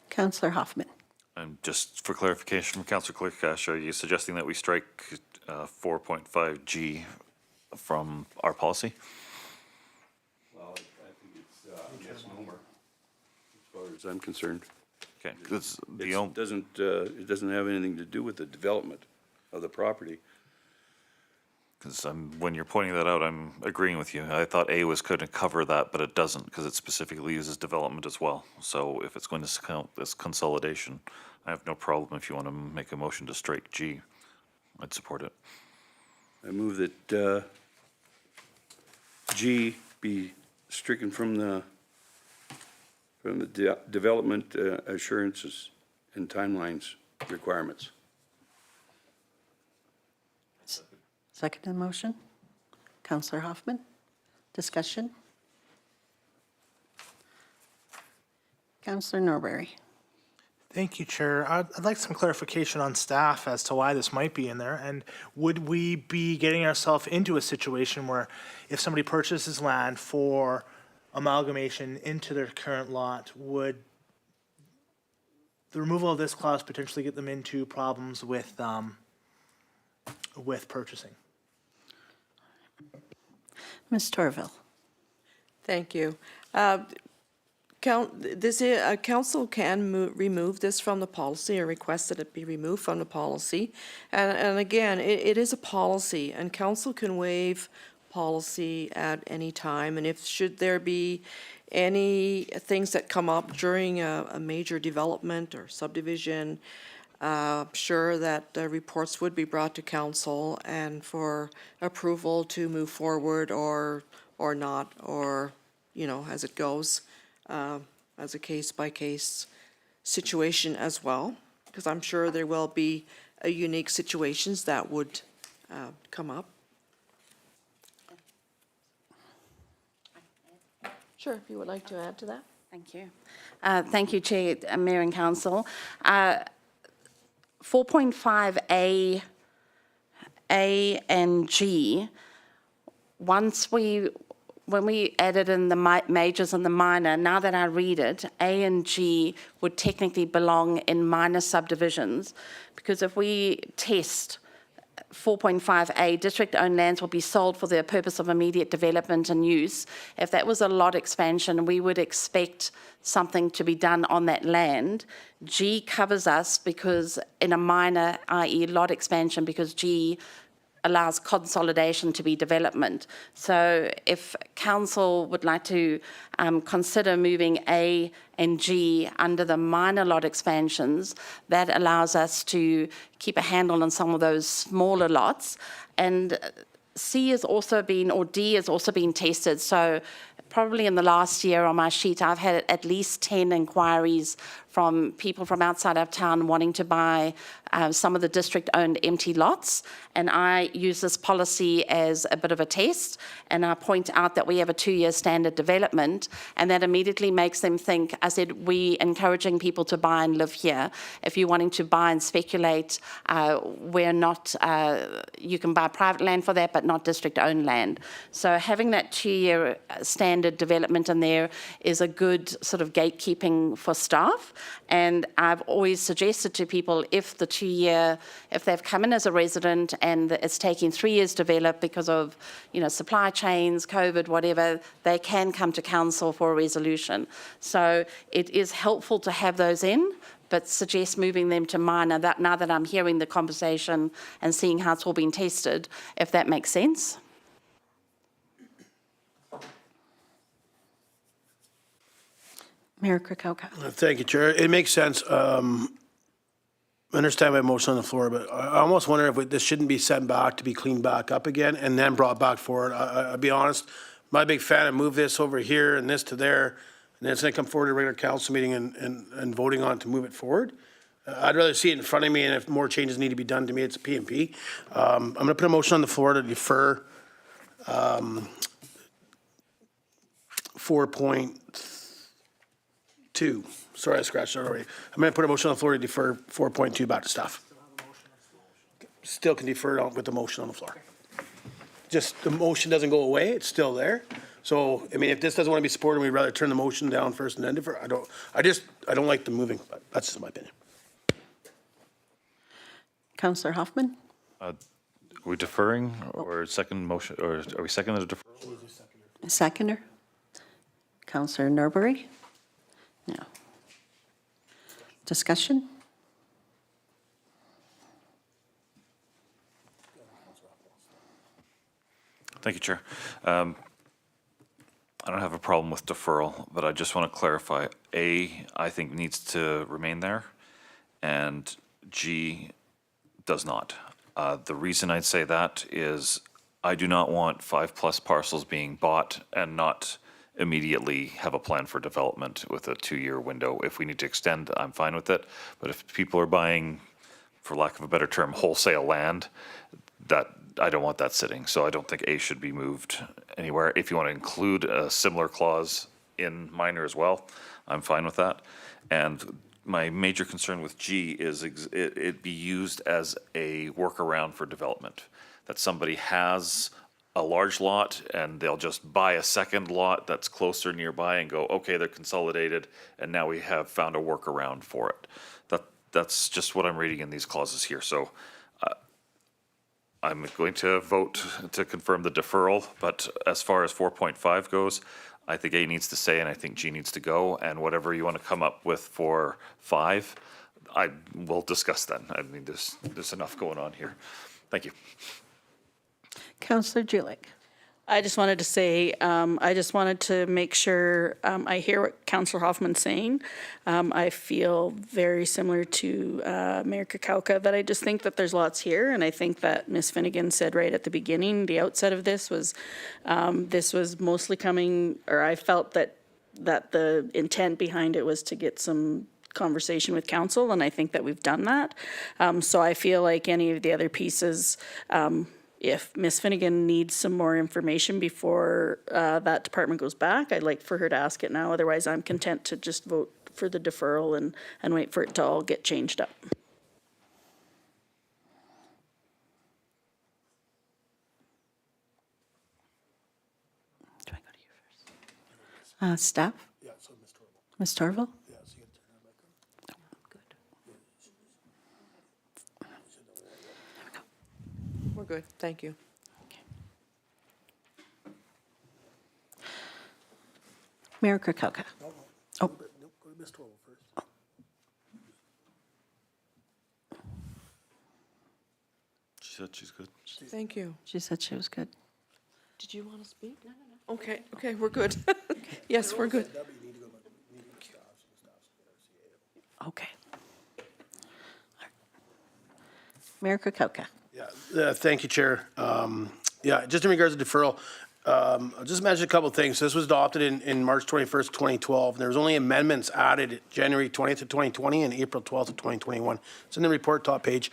Councillor Hoffman? And just for clarification from Councillor Clerkash, are you suggesting that we strike 4.5G from our policy? Well, I think it's a misnomer, as far as I'm concerned. Okay, that's the It only. doesn't have anything to do with the development of the property. Because when you're pointing that out, I'm agreeing with you. I thought A was going to cover that, but it doesn't, because it specifically uses development as well. So if it's going to count as consolidation, I have no problem if you want to make a motion to strike G. I'd support it. I move that G be stricken from the development assurances and timelines requirements. Second the motion? Councillor Hoffman? Discussion? Councillor Norbury. Thank you, Chair. I'd like some clarification on staff as to why this might be in there. And would we be getting ourselves into a situation where if somebody purchases land for amalgamation into their current lot, would the removal of this clause potentially get them into problems with purchasing? Ms. Torville. Thank you. Council can remove this from the policy or request that it be removed from the policy. And again, it is a policy, and council can waive policy at any time. And if should there be any things that come up during a major development or subdivision, sure that reports would be brought to council and for approval to move forward or not, or, you know, as it goes. As a case-by-case situation as well, because I'm sure there will be unique situations that would come up. Sure, if you would like to add to that. Thank you. Thank you, Chair, Mayor and Council. 4.5A, A and G, when we added in the majors and the minor, now that I read it, A and G would technically belong in minor subdivisions, because if we test 4.5A, district-owned lands will be sold for the purpose of immediate development and use. If that was a lot expansion, we would expect something to be done on that land. G covers us because in a minor, i.e. lot expansion, because G allows consolidation to be development. So if council would like to consider moving A and G under the minor lot expansions, that allows us to keep a handle on some of those smaller lots. And C has also been, or D has also been tested. So probably in the last year on my sheet, I've had at least 10 inquiries from people from outside of town wanting to buy some of the district-owned empty lots. And I use this policy as a bit of a test, and I point out that we have a 2-year standard development, and that immediately makes them think, I said, we encouraging people to buy and live here. If you're wanting to buy and speculate, we're not, you can buy private land for that, but not district-owned land. So having that 2-year standard development in there is a good sort of gatekeeping for staff. And I've always suggested to people, if the 2-year, if they've come in as a resident and it's taking 3 years to develop because of, you know, supply chains, COVID, whatever, they can come to council for a resolution. So it is helpful to have those in, but suggest moving them to minor, that now that I'm hearing the conversation and seeing how it's all been tested, if that makes sense. Mayor Krakowka. Thank you, Chair. It makes sense. I understand my motion on the floor, but I almost wonder if this shouldn't be sent back to be cleaned back up again and then brought back forward. I'll be honest, I'm not a big fan of move this over here and this to there, and then it's going to come forward to a regular council meeting and voting on to move it forward. I'd rather see it in front of me, and if more changes need to be done, to me, it's a PMP. I'm going to put a motion on the floor to defer 4.2. Sorry, I scratched that already. I'm going to put a motion on the floor to defer 4.2 back to staff. Still can defer it with the motion on the floor. Just the motion doesn't go away, it's still there. So, I mean, if this doesn't want to be supported, we'd rather turn the motion down first and then defer. I don't like the moving, but that's just my opinion. Councillor Hoffman. Are we deferring or second motion, or are we seconding the deferral? Seconder. Councillor Norbury. No. Discussion? Thank you, Chair. I don't have a problem with deferral, but I just want to clarify, A, I think needs to remain there, and G does not. The reason I'd say that is I do not want 5+ parcels being bought and not immediately have a plan for development with a 2-year window. If we need to extend, I'm fine with it. But if people are buying, for lack of a better term, wholesale land, that I don't want that sitting, so I don't think A should be moved anywhere. If you want to include a similar clause in minor as well, I'm fine with that. And my major concern with G is it be used as a workaround for development. That somebody has a large lot and they'll just buy a second lot that's closer nearby and go, okay, they're consolidated, and now we have found a workaround for it. That's just what I'm reading in these clauses here. So I'm going to vote to confirm the deferral, but as far as 4.5 goes, I think A needs to stay and I think G needs to go, and whatever you want to come up with for 5, I will discuss then. I mean, there's enough going on here. Thank you. Councillor Julik. I just wanted to say, I just wanted to make sure I hear what Councillor Hoffman's saying. I feel very similar to Mayor Kakauka, that I just think that there's lots here, and I think that Ms. Finnegan said right at the beginning, the outset of this was mostly coming, or I felt that the intent behind it was to get some conversation with council, and I think that we've done that. So I feel like any of the other pieces, if Ms. Finnegan needs some more information before that department goes back, I'd like for her to ask it now. Otherwise, I'm content to just vote for the deferral and wait for it to all get changed up. Do I go to you first? Staff? Yeah, so Ms. Torval. Ms. Torval? Yeah, so you can turn that back on. Good. We're good, thank you. Mayor Kakauka. Oh. Nope, go to Ms. Torval first. She said she's good. Thank you. She said she was good. Did you want to speak? No. Okay, we're good. Yes, we're good. Okay. Mayor Kakauka. Yeah, thank you, Chair. Yeah, just in regards to deferral, I'll just mention a couple of things. This was adopted in March 21st, 2012. And there was only amendments added January 20th of 2020 and April 12th of 2021. It's in the report top page.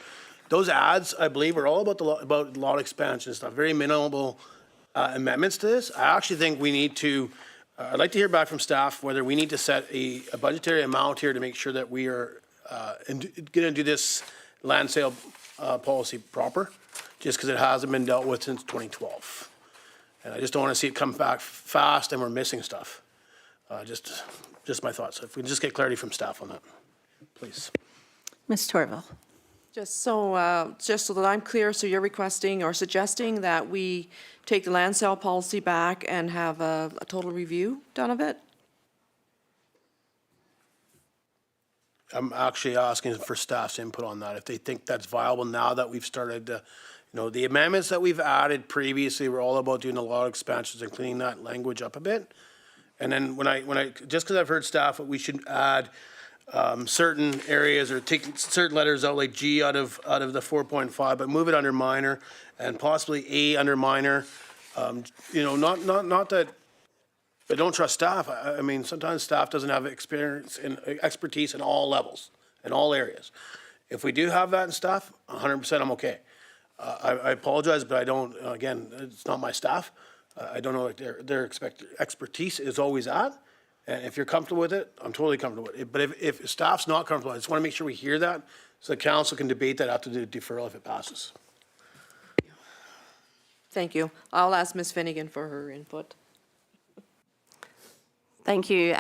Those adds, I believe, are all about lot expansion stuff, very minimal amendments to this. I actually think we need to, I'd like to hear back from staff whether we need to set a budgetary amount here to make sure that we are going to do this land sale policy proper, just because it hasn't been dealt with since 2012. And I just don't want to see it come back fast and we're missing stuff. Just my thoughts. If we can just get clarity from staff on that, please. Ms. Torval. Just so that I'm clear, so you're requesting or suggesting that we take the land sale policy back and have a total review done of it? I'm actually asking for staff's input on that, if they think that's viable now that we've started to, the amendments that we've added previously were all about doing a lot of expansions and cleaning that language up a bit. And then when I just because I've heard staff that we should add certain areas or take certain letters out, like G out of the 4.5, but move it under minor and possibly A under minor. Not that I don't trust staff. I mean, sometimes staff doesn't have experience and expertise in all levels, in all areas. If we do have that in staff, 100% I'm okay. I apologize, but I don't, again, it's not my staff. I don't know what their expertise is always at. And if you're comfortable with it, I'm totally comfortable with it. But if staff's not comfortable, I just want to make sure we hear that so the council can debate that after the deferral if it passes. Thank you. I'll ask Ms. Finnegan for her input. Thank you,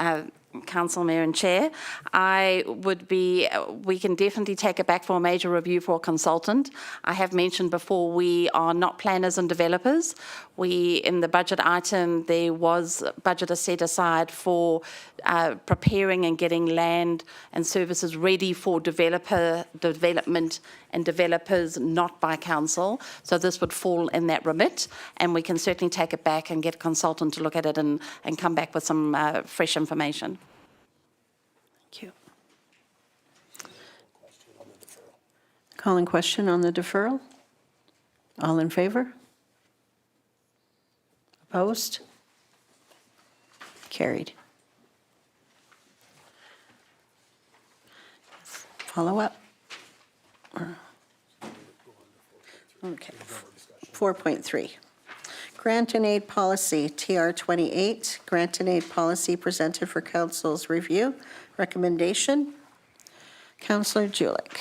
Council Mayor and Chair. We can definitely take it back for a major review for a consultant. I have mentioned before, we are not planners and developers. In the budget item, there was budget set aside for preparing and getting land and services ready for development and developers, not by council. So this would fall in that remit, and we can certainly take it back and get a consultant to look at it and come back with some fresh information. Thank you. Calling question on the deferral. All in favor? Opposed? Carried. Follow up. Okay. 4.3. Grant and aid policy, TR 28, grant and aid policy presented for council's review. Recommendation, Councillor Julick.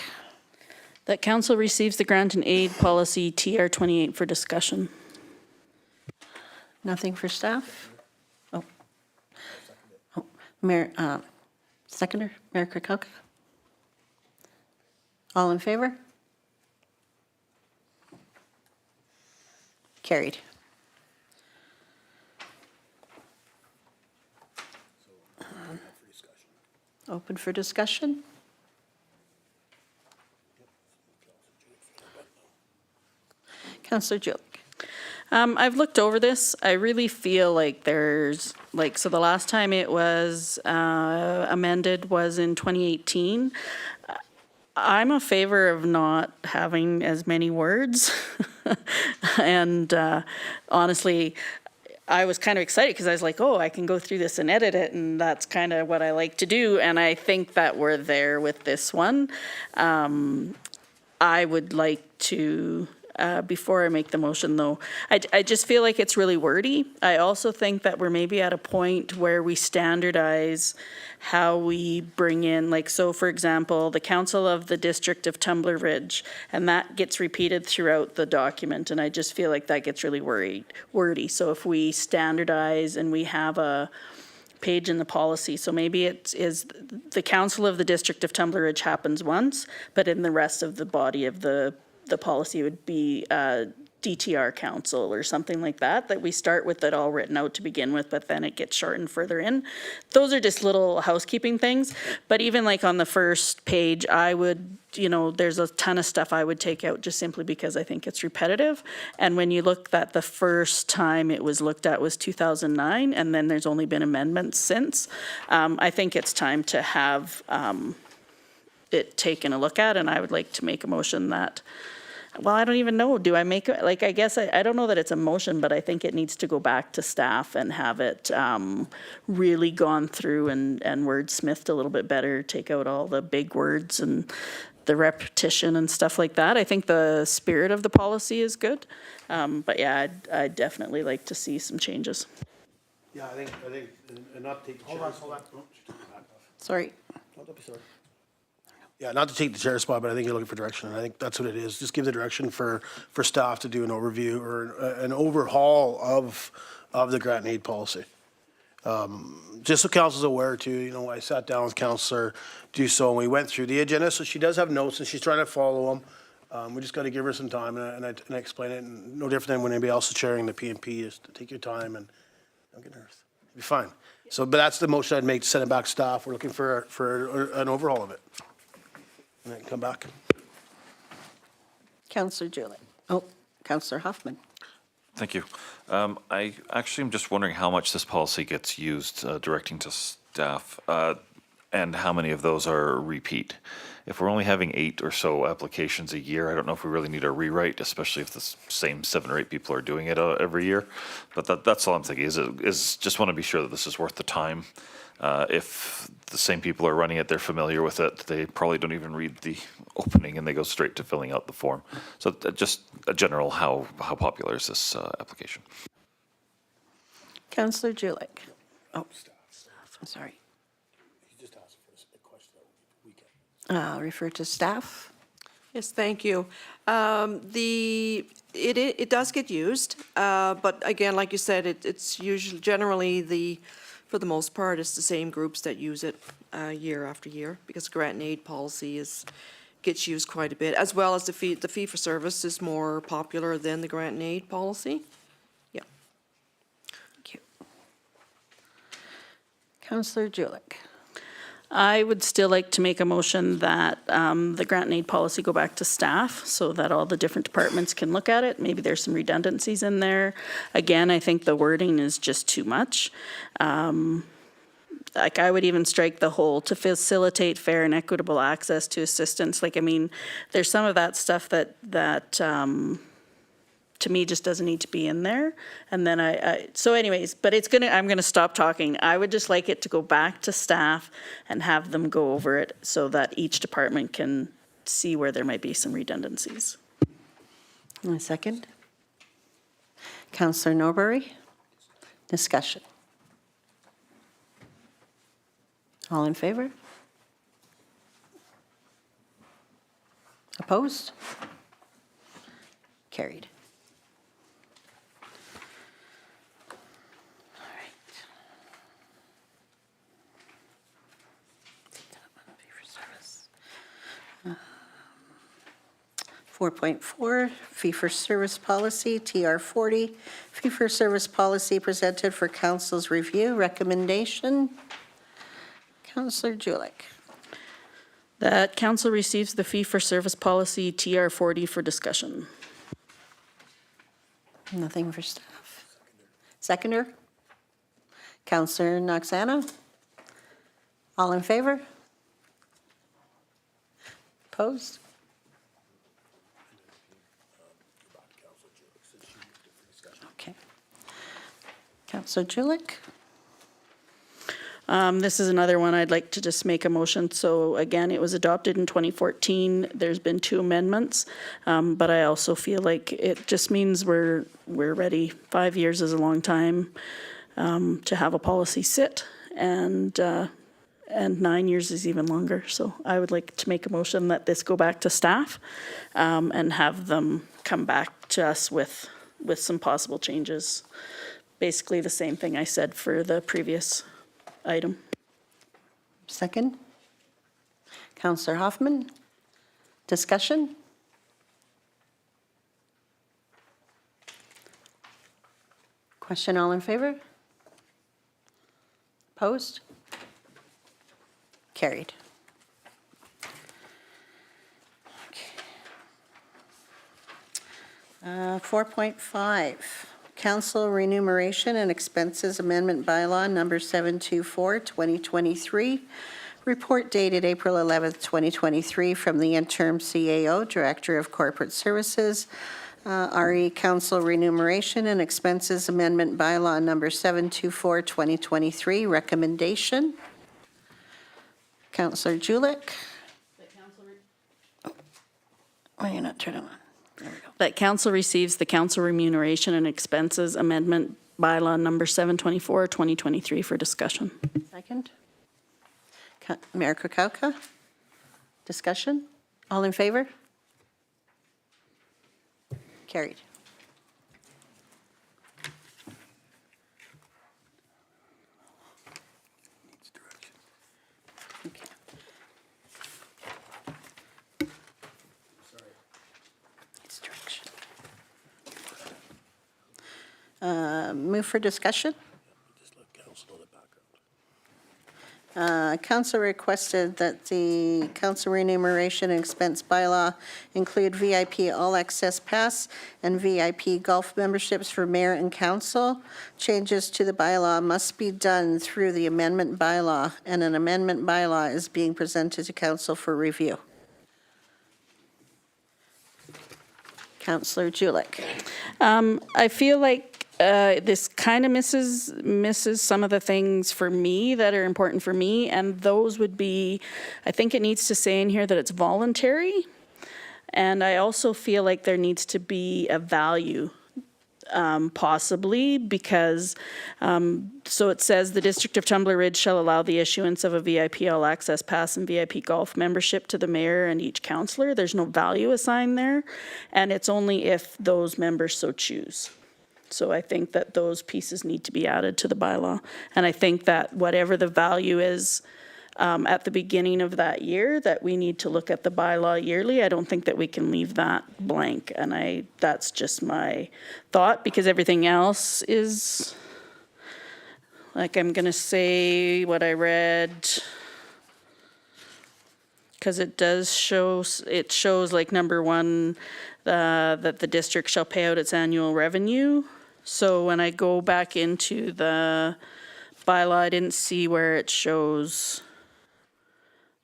That council receives the grant and aid policy TR 28 for discussion. Nothing for staff? Oh. Mayor, seconder, Mayor Kukoc? All in favor? Carried. Open for discussion? Councillor Julick. I've looked over this. I really feel like there's, like, so the last time it was amended was in 2018. I'm a favor of not having as many words. And honestly, I was kind of excited because I was like, oh, I can go through this and edit it, and that's kind of what I like to do. And I think that we're there with this one. I would like to, before I make the motion though, I just feel like it's really wordy. I also think that we're maybe at a point where we standardize how we bring in, like, so for example, the Council of the District of Tumbler Ridge, and that gets repeated throughout the document, and I just feel like that gets really wordy. So if we standardize and we have a page in the policy, so maybe it is the Council of the District of Tumbler Ridge happens once, but in the rest of the body of the policy would be DTR Council or something like that, that we start with it all written out to begin with, but then it gets shortened further in. Those are just little housekeeping things, but even like on the first page, I would, you know, there's a ton of stuff I would take out just simply because I think it's repetitive. And when you look at the first time it was looked at was 2009, and then there's only been amendments since. I think it's time to have it taken a look at, and I would like to make a motion that, well, I don't even know, do I make it, like, I guess, I don't know that it's a motion, but I think it needs to go back to staff and have it really gone through and wordsmithed a little bit better, take out all the big words and the repetition and stuff like that. I think the spirit of the policy is good, but yeah, I'd definitely like to see some changes. Yeah, I think, and not take the chair. Hold on. Sorry. Yeah, not to take the chair spot, but I think you're looking for direction, and I think that's what it is. Just give the direction for staff to do an overview or an overhaul of the grant and aid policy. Just so council's aware too, you know, I sat down with Councillor Dussault and we went through the agenda, so she does have notes and she's trying to follow them. We just got to give her some time and I explain it, and no different than when anybody else is chairing the PNP, is to take your time and don't get nervous. It'll be fine. So, but that's the motion I'd make, to send it back to staff. We're looking for an overhaul of it. And then come back. Councillor Julick. Oh, Councillor Hoffman. Thank you. I actually am just wondering how much this policy gets used directing to staff and how many of those are repeat. If we're only having 8 or so applications a year, I don't know if we really need a rewrite, especially if the same 7 or 8 people are doing it every year. But that's all I'm thinking is just want to be sure that this is worth the time. If the same people are running it, they're familiar with it, they probably don't even read the opening and they go straight to filling out the form. So just a general, how popular is this application? Councillor Julick. Oh, sorry. I'll refer to staff. Yes, thank you. It does get used, but again, like you said, it's usually generally for the most part, it's the same groups that use it year after year, because grant and aid policy gets used quite a bit, as well as the fee for service is more popular than the grant and aid policy. Yeah. Thank you. Councillor Julick. I would still like to make a motion that the grant and aid policy go back to staff so that all the different departments can look at it. Maybe there's some redundancies in there. Again, I think the wording is just too much. Like, I would even strike the whole to facilitate fair and equitable access to assistance. Like, I mean, there's some of that stuff that to me just doesn't need to be in there. And then so anyways, but I'm gonna stop talking. I would just like it to go back to staff and have them go over it so that each department can see where there might be some redundancies. A second. Counselor Norbury. Discussion. All in favor? Opposed? Carried. All right. 4.4, fee-for-service policy, TR40, fee-for-service policy presented for council's review. Recommendation, Councillor Julik. That council receives the fee-for-service policy TR40 for discussion. Nothing for staff. Seconder? Councillor Noxano? All in favor? Opposed? Okay. Councillor Julik? This is another one I'd like to just make a motion. So again, it was adopted in 2014. There's been 2 amendments, but I also feel like it just means we're ready. 5 years is a long time to have a policy sit, and 9 years is even longer. So I would like to make a motion that this go back to staff and have them come back to us with some possible changes. Basically the same thing I said for the previous item. Second? Councillor Hoffman? Discussion? Question, all in favor? Opposed? Carried. Okay. 4.5, Council Remuneration and Expenses Amendment Bylaw Number 724, 2023. Report dated April 11th, 2023 from the Interim CAO, Director of Corporate Services. RE Council Remuneration and Expenses Amendment Bylaw Number 724, 2023. Recommendation. Councillor Julik. Oh, you're not turning on. There we go. That council receives the council remuneration and expenses amendment bylaw number 724, 2023 for discussion. Second. Mayor Kukauka. Discussion. All in favor? Carried. Okay. Needs direction. Move for discussion. Council requested that the council remuneration and expense bylaw include VIP all access pass and VIP golf memberships for mayor and council. Changes to the bylaw must be done through the amendment bylaw, and an amendment bylaw is being presented to council for review. Councillor Julik. I feel like this kind of misses some of the things for me that are important for me, and those would be, I think it needs to say in here that it's voluntary, and I also feel like there needs to be a value, possibly, because, so it says the District of Tumbler Ridge shall allow the issuance of a VIP all access pass and VIP golf membership to the mayor and each councillor. There's no value assigned there, and it's only if those members so choose. So I think that those pieces need to be added to the bylaw. And I think that whatever the value is at the beginning of that year, that we need to look at the bylaw yearly. I don't think that we can leave that blank. And that's just my thought, because everything else is, like, I'm gonna say what I read, because it does show, it shows like number 1, that the district shall pay out its annual revenue. So when I go back into the bylaw, I didn't see where it shows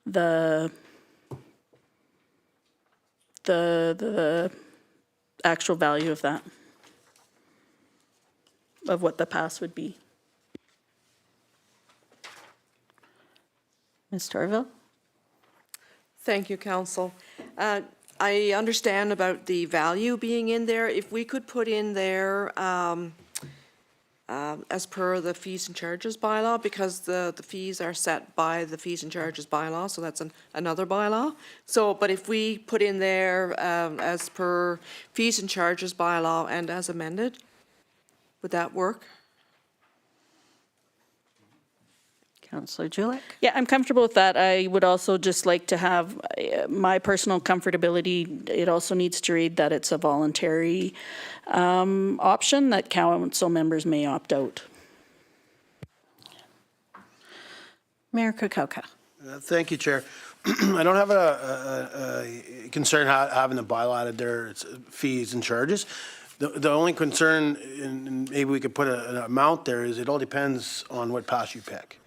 the actual value of that, of what the pass would be. Ms. Torville? Thank you, Council. I understand about the value being in there. If we could put in there, as per the fees and charges bylaw, because the fees are set by the fees and charges bylaw, so that's another bylaw. So, but if we put in there, as per fees and charges bylaw and as amended, would that work? Councillor Julick? Yeah, I'm comfortable with that. I would also just like to have my personal comfortability. It also needs to read that it's a voluntary option, that council members may opt out. Mayor Kukoka? Thank you, Chair. I don't have a concern having the bylaw added there, it's fees and charges. The only concern, and maybe we could put an amount there, is it all depends on what pass you pick.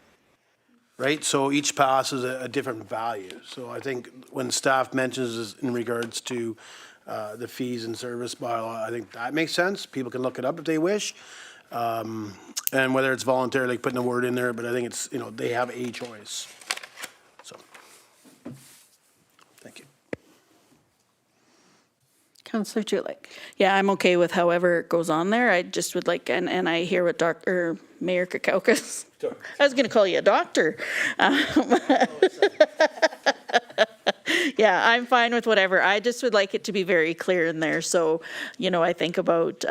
Right, so each pass is a different value. So I think when staff mentions this in regards to the fees and service bylaw, I think that makes sense. People can look it up if they wish. And whether it's voluntarily putting a word in there, but I think it's, they have a choice. So, thank you. Councillor Julick? Yeah, I'm okay with however it goes on there. I just would like, and I hear what Mayor Kakaukas, I was going to call you a doctor. Yeah, I'm fine with whatever. I just would like it to be very clear in there. So, I think about,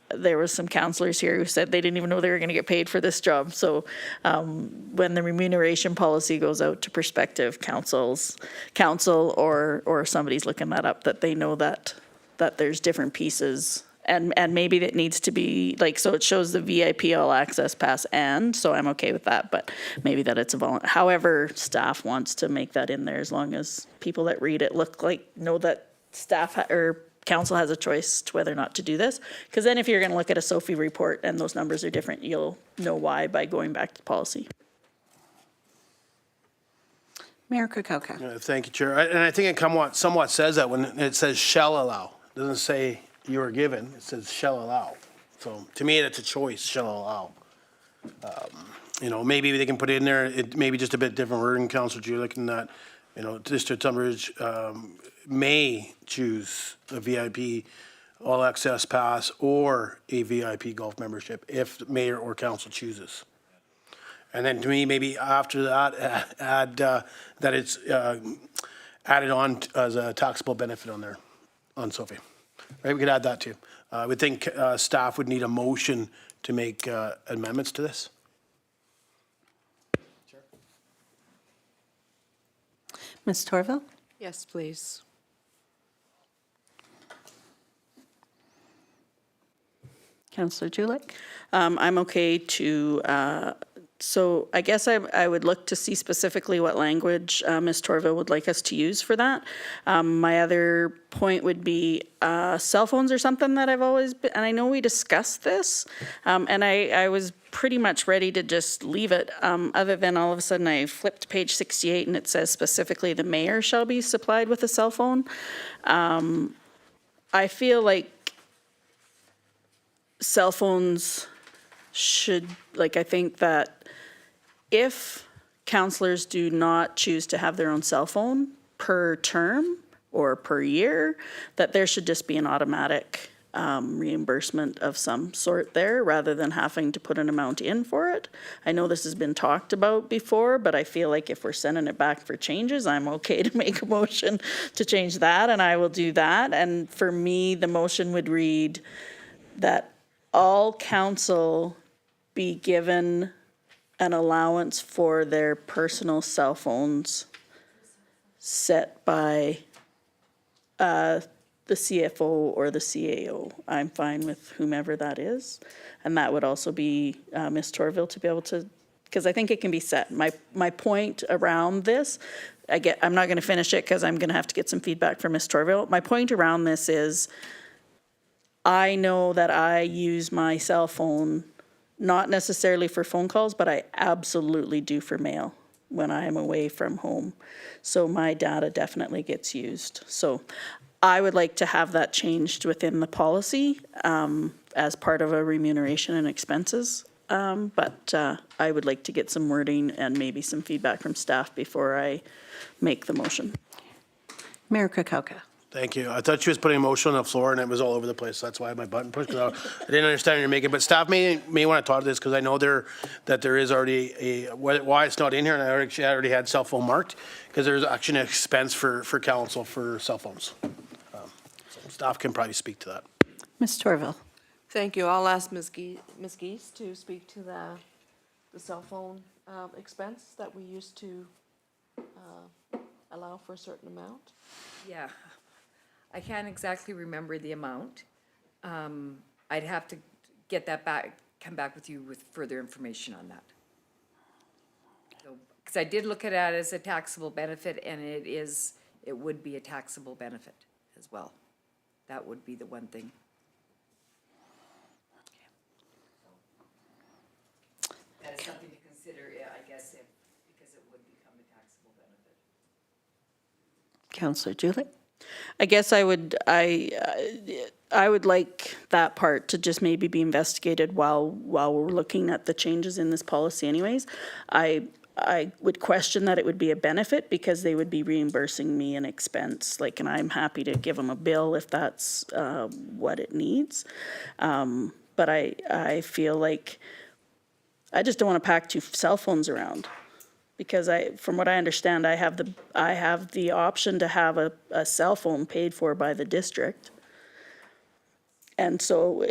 there was some counselors here who said they didn't even know they were going to get paid for this job. So when the remuneration policy goes out to prospective council or somebody's looking that up, that they know that there's different pieces. And maybe that needs to be, so it shows the VIP all access pass so I'm okay with that, but maybe that it's however staff wants to make that in there, as long as people that read it know that staff or council has a choice to whether or not to do this. Because then if you're going to look at a SOFI report and those numbers are different, you'll know why by going back to policy. Mayor Kukoka? Thank you, Chair. And I think it somewhat says that when it says shall allow. It doesn't say you are given, it says shall allow. So to me, it's a choice, shall allow. Maybe they can put it in there, it may be just a bit different wording, Councillor Julick, in that, District Tumbler may choose a VIP all access pass or a VIP golf membership if the mayor or council chooses. And then to me, maybe after that, add that it's added on as a taxable benefit on there, on SOFI. Right, we could add that too. I would think staff would need a motion to make amendments to this. Ms. Torville? Yes, please. Councillor Julick? I'm okay to, so I guess I would look to see specifically what language Ms. Torville would like us to use for that. My other point would be cell phones or something that I've always been, and I know we discussed this, and I was pretty much ready to just leave it, other than all of a sudden I flipped page 68 and it says specifically the mayor shall be supplied with a cell phone. I feel like cell phones should, I think that if counselors do not choose to have their own cell phone per term or per year, that there should just be an automatic reimbursement of some sort there, rather than having to put an amount in for it. I know this has been talked about before, but I feel like if we're sending it back for changes, I'm okay to make a motion to change that, and I will do that. And for me, the motion would read that all council be given an allowance for their personal cell phones set by the CFO or the CAO. I'm fine with whomever that is. And that would also be Ms. Torville to be able to, because I think it can be set. My point around this, I'm not going to finish it because I'm going to have to get some feedback from Ms. Torville. My point around this is I know that I use my cell phone not necessarily for phone calls, but I absolutely do for mail when I am away from home. So my data definitely gets used. So I would like to have that changed within the policy as part of a remuneration and expenses. But I would like to get some wording and maybe some feedback from staff before I make the motion. Mayor Kukoka? Thank you. I thought she was putting a motion on the floor and it was all over the place. That's why I had my button pushed. 'Cause I didn't understand what you're making, but staff may want to talk to this because I know that there is already why it's not in here, and I already had cell phone marked because there's actually an expense for council for cell phones. So staff can probably speak to that. Ms. Torval. Thank you. I'll ask Ms. Geese to speak to the cell phone expense that we used to allow for a certain amount. Yeah, I can't exactly remember the amount. I'd have to get that back, come back with you with further information on that. Because I did look at it as a taxable benefit, and it would be a taxable benefit as well. That would be the one thing. That is something to consider, I guess, because it would become a taxable benefit. Councillor Julie. I guess I would like that part to just maybe be investigated while we're looking at the changes in this policy anyways. I would question that it would be a benefit because they would be reimbursing me an expense, and I'm happy to give them a bill if that's what it needs. But I feel like I just don't want to pack 2 cell phones around. Because from what I understand, I have the option to have a cell phone paid for by the district. And so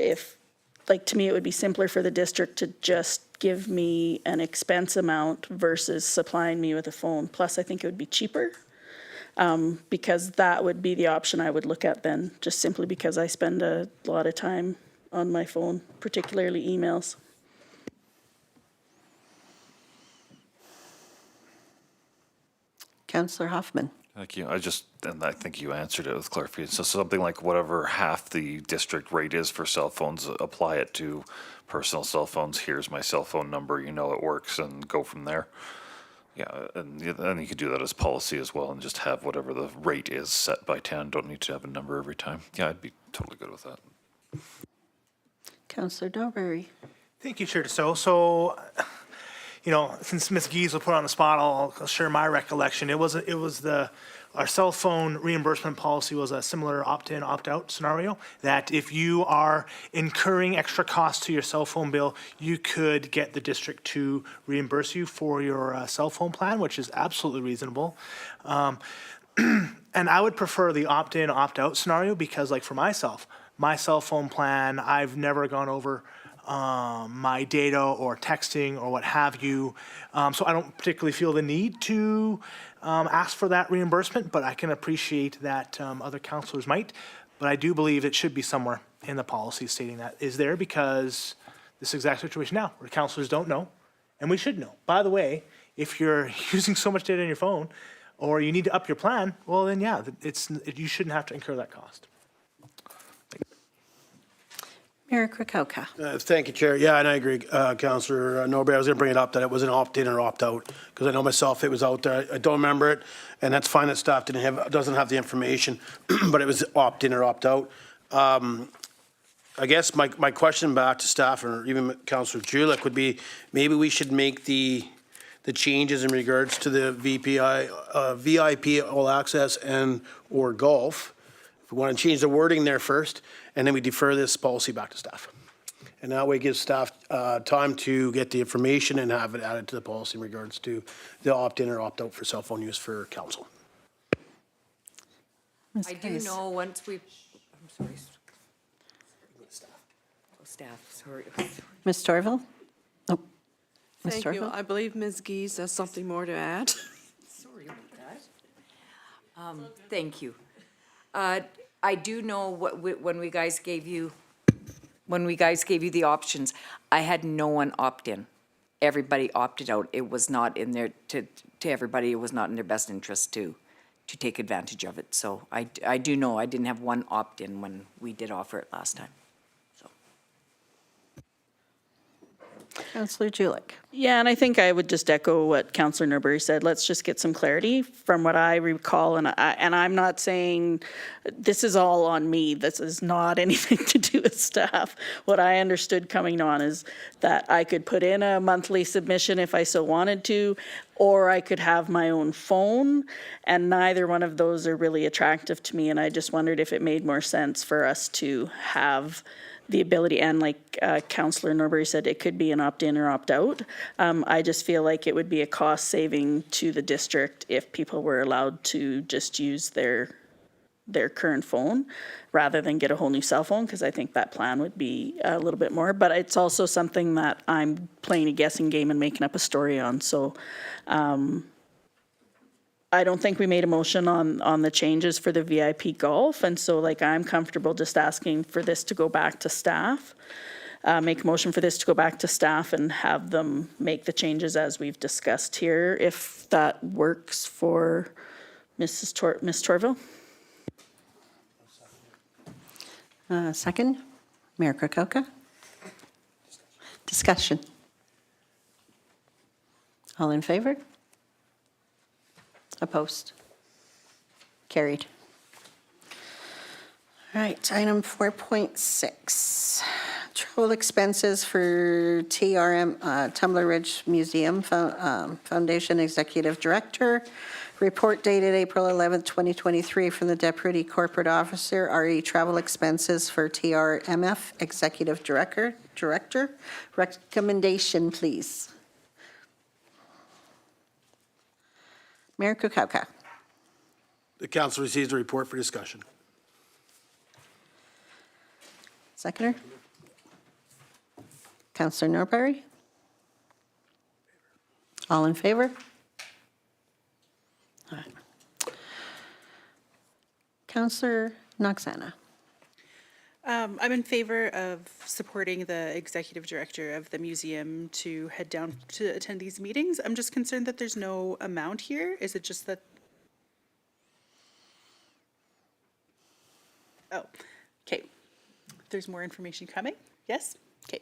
to me, it would be simpler for the district to just give me an expense amount versus supplying me with a phone. Plus, I think it would be cheaper because that would be the option I would look at then, just simply because I spend a lot of time on my phone, particularly emails. Councillor Hoffman. Thank you. And I think you answered it with clarification. So something like whatever half the district rate is for cell phones, apply it to personal cell phones. Here's my cell phone number, you know it works, and go from there. Yeah, and you could do that as policy as well and just have whatever the rate is set by town. Don't need to have a number every time. Yeah, I'd be totally good with that. Councillor Norbury. Thank you, Chair Dussault. So, since Ms. Geese was put on the spot, I'll share my recollection. Our cell phone reimbursement policy was a similar opt-in, opt-out scenario, that if you are incurring extra costs to your cell phone bill, you could get the district to reimburse you for your cell phone plan, which is absolutely reasonable. And I would prefer the opt-in, opt-out scenario because, for myself, my cell phone plan, I've never gone over my data or texting or what have you. So I don't particularly feel the need to ask for that reimbursement, but I can appreciate that other councillors might. But I do believe it should be somewhere in the policy stating that is there because this exact situation now where councillors don't know, and we should know. By the way, if you're using so much data on your phone or you need to up your plan, well then yeah, you shouldn't have to incur that cost. Mayor Krakowka. Thank you, Chair. Yeah, and I agree, Councillor Norbury. I was going to bring it up that it was an opt-in or opt-out because I know myself it was out there. I don't remember it, and that's fine that staff doesn't have the information, but it was opt-in or opt-out. I guess my question back to staff or even Councillor Julick would be maybe we should make the changes in regards to the VIP all access and or golf. If we want to change the wording there first, and then we defer this policy back to staff. And that way it gives staff time to get the information and have it added to the policy in regards to the opt-in or opt-out for cell phone use for council. I do know once I'm sorry. Staff, sorry. Ms. Torval? Oh, Ms. Thank you. Torval? I believe Ms. Geese has something more to add. Sorry about that. Thank you. I do know when we guys gave you the options, I had no one opt in. Everybody opted out. It was not in there to everybody. It was not in their best interest to take advantage of it. So I do know I didn't have one opt in when we did offer it last time. Councillor Julick. Yeah, and I think I would just echo what Councillor Norbury said. Let's just get some clarity from what I recall. And I'm not saying this is all on me. This is not anything to do with staff. What I understood coming on is that I could put in a monthly submission if I so wanted to, or I could have my own phone, and neither one of those are really attractive to me, and I just wondered if it made more sense for us to have the ability, and like Councillor Norbury said, it could be an opt-in or opt-out. I just feel like it would be a cost saving to the district if people were allowed to just use their current phone rather than get a whole new cell phone, because I think that plan would be a little bit more. But it's also something that I'm playing a guessing game and making up a story on. So I don't think we made a motion on the changes for the VIP golf. And so like I'm comfortable just asking for this to go back to staff. Make a motion for this to go back to staff and have them make the changes as we've discussed here, if that works for Ms. Torville. Second, Mayor Kukoka. Discussion. All in favor? Opposed? Carried. All right, item 4.6. Travel expenses for Tumbler Ridge Museum Foundation Executive Director. Report dated April 11th, 2023 from the Deputy Corporate Officer, RE travel expenses for TRMF Executive Director. Recommendation, please. Mayor Kukoka. The council receives a report for discussion. Seconder? Councillor Norbury? All in favor? All right. Councillor Noxana. I'm in favor of supporting the executive director of the museum to head down to attend these meetings. I'm just concerned that there's no amount here. Is it just that? Oh, okay. There's more information coming? Yes? Okay.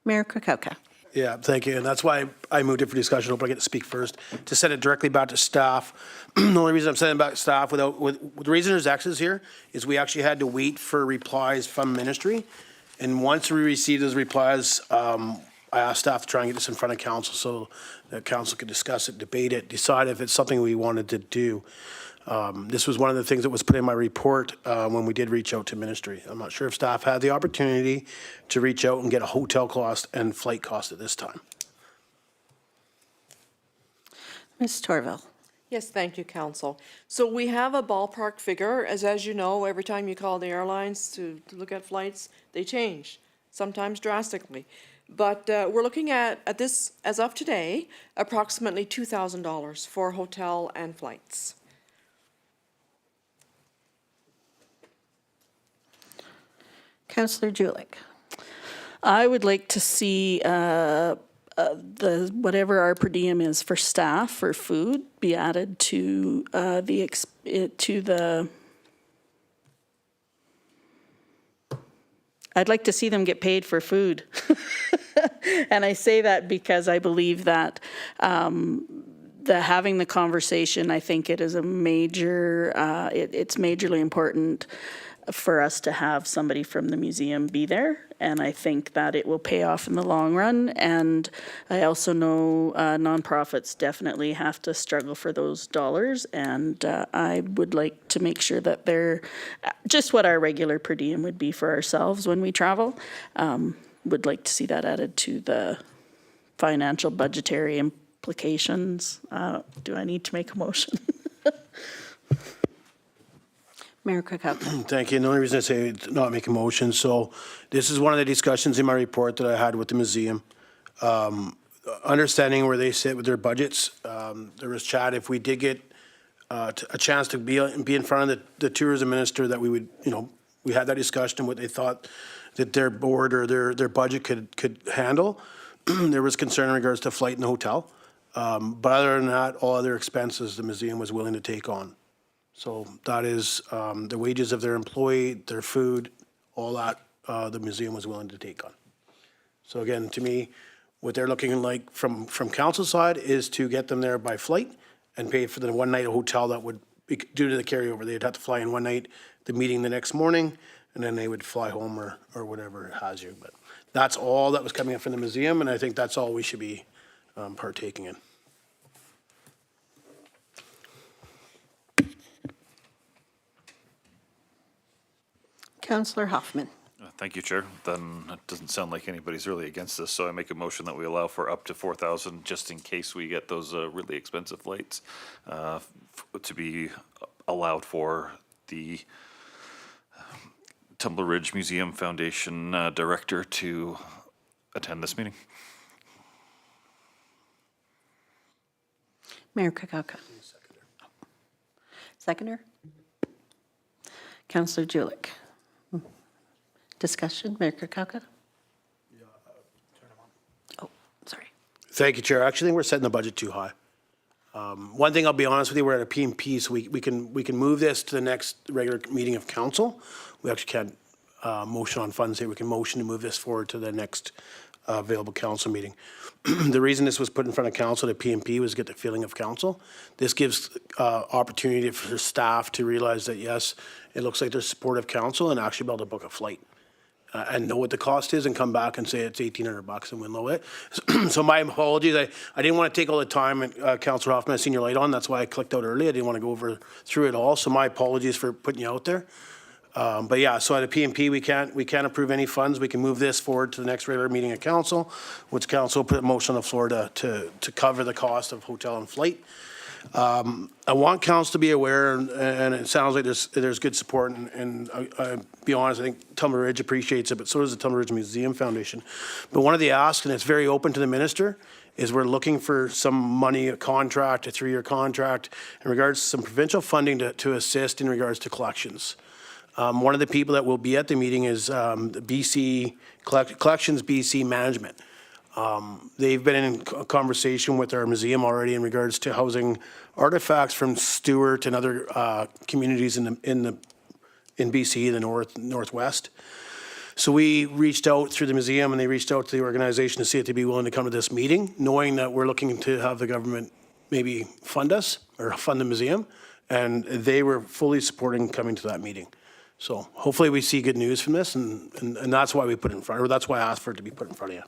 Mayor Kukoka. Yeah, thank you. And that's why I moved it for discussion. Hope I get to speak first. To send it directly back to staff. The only reason I'm sending it back to staff the reason there's X's here is we actually had to wait for replies from ministry. And once we received those replies, I asked staff to try and get this in front of council so that council could discuss it, debate it, decide if it's something we wanted to do. This was one of the things that was put in my report when we did reach out to ministry. I'm not sure if staff had the opportunity to reach out and get a hotel cost and flight cost at this time. Ms. Torville. Yes, thank you, Council. So we have a ballpark figure, as you know, every time you call the airlines to look at flights, they change, sometimes drastically. But we're looking at this, as of today, approximately $2,000 for hotel and flights. Councillor Julik. I would like to see whatever our per diem is for staff for food be added to I'd like to see them get paid for food. And I say that because I believe that having the conversation, I think it is a major, it's majorly important for us to have somebody from the museum be there. And I think that it will pay off in the long run. And I also know nonprofits definitely have to struggle for those dollars. And I would like to make sure that they're just what our regular per diem would be for ourselves when we travel. Would like to see that added to the financial budgetary implications. Do I need to make a motion? Mayor Kukoka. Thank you. And the only reason I say not make a motion, so this is one of the discussions in my report that I had with the museum. Understanding where they sit with their budgets, there was chat if we did get a chance to be in front of the tourism minister that we would, we had that discussion and what they thought that their board or their budget could handle. There was concern in regards to flight and hotel. But other than that, all other expenses the museum was willing to take on. So that is the wages of their employee, their food, all that the museum was willing to take on. So again, to me, what they're looking like from council side is to get them there by flight and pay for the one night hotel that would be due to the carryover. They'd have to fly in one night, the meeting the next morning, and then they would fly home or whatever it has you. But that's all that was coming in from the museum, and I think that's all we should be partaking in. Councillor Hoffman. Thank you, Chair. Then it doesn't sound like anybody's really against this, so I make a motion that we allow for up to 4,000 just in case we get those really expensive lights to be allowed for the Tumbler Ridge Museum Foundation Director to attend this meeting. Mayor Kakaka. Seconder? Councillor Julik. Discussion, Mayor Kakaka? Oh, sorry. Thank you, Chair. Actually, I think we're setting the budget too high. One thing, I'll be honest with you, we're at a P&P, so we can move this to the next regular meeting of council. We actually can't motion on funds here. We can motion to move this forward to the next available council meeting. The reason this was put in front of council to P&P was to get the feeling of council. This gives opportunity for staff to realize that, yes, it looks like there's support of council and actually be able to book a flight. And know what the cost is and come back and say it's $1,800 and Winlow it. So my apologies, I didn't want to take all the time, and Councillor Hoffman, I seen your light on, that's why I clicked out early. I didn't want to go through it all, so my apologies for putting you out there. But yeah, so at a P&P, we can't approve any funds. We can move this forward to the next regular meeting of council, which council put a motion on the floor to cover the cost of hotel and flight. I want council to be aware, and it sounds like there's good support, and I'll be honest, I think Tumbler Ridge appreciates it, but so does the Tumbler Ridge Museum Foundation. But one of the asks, and it's very open to the minister, is we're looking for some money, a contract, a 3-year contract, in regards to some provincial funding to assist in regards to collections. One of the people that will be at the meeting is the BC Collections BC Management. They've been in conversation with our museum already in regards to housing artifacts from Stewart and other communities in BC, the northwest. So we reached out through the museum, and they reached out to the organization to see if they'd be willing to come to this meeting, knowing that we're looking to have the government maybe fund us or fund the museum, and they were fully supporting coming to that meeting. So hopefully we see good news from this, and that's why we put it in front, or that's why I asked for it to be put in front of you.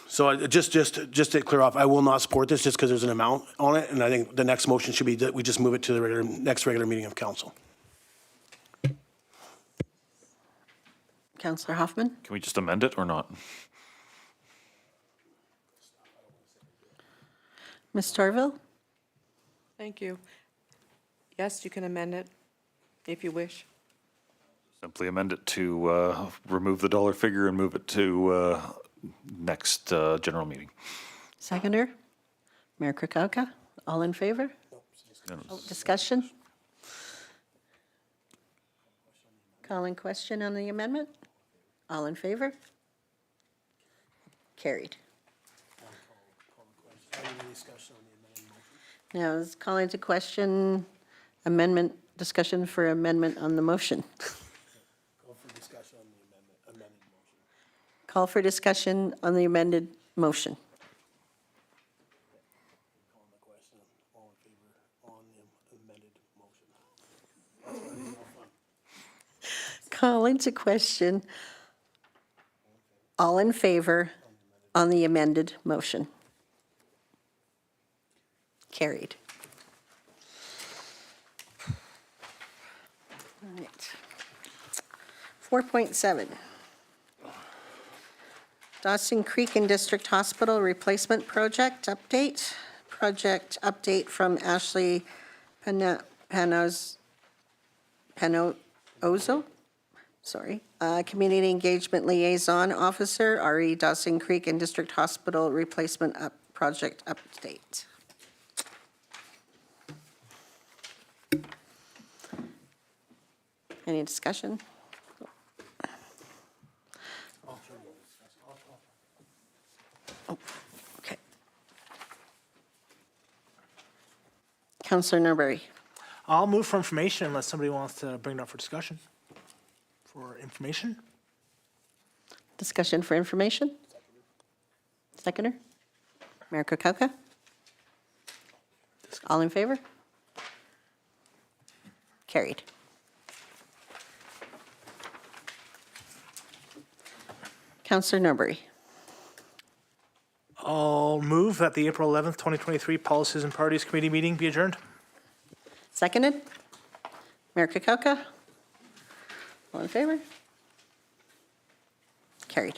So just to clear off, I will not support this just because there's an amount on it, and I think the next motion should be that we just move it to the next regular meeting of council. Councillor Hoffman? Can we just amend it or not? Ms. Tarville? Thank you. Yes, you can amend it if you wish. Simply amend it to remove the dollar figure and move it to next general meeting. Seconder? Mayor Kakaka? All in favor? Discussion? Calling question on the amendment? All in favor? Carried. Now, is calling to question amendment, discussion for amendment on the motion. Call for discussion on the amended motion. Call into question, all in favor on the amended motion. Carried. All right. 4.7. Dawson Creek and District Hospital Replacement Project Update. Project update from Ashley Panozzo, Community Engagement Liaison Officer, RE Dawson Creek and District Hospital Replacement Project Update. Any discussion? Oh, okay. Councillor Norbury. I'll move for information unless somebody wants to bring it up for discussion. For information? Discussion for information? Seconder? Mayor Kukoka? All in favor? Carried. Councillor Norbury. I'll move that the April 11th, 2023 Policies and Parties Committee meeting be adjourned. Seconded? Mayor Kukalka? All in favor? Carried.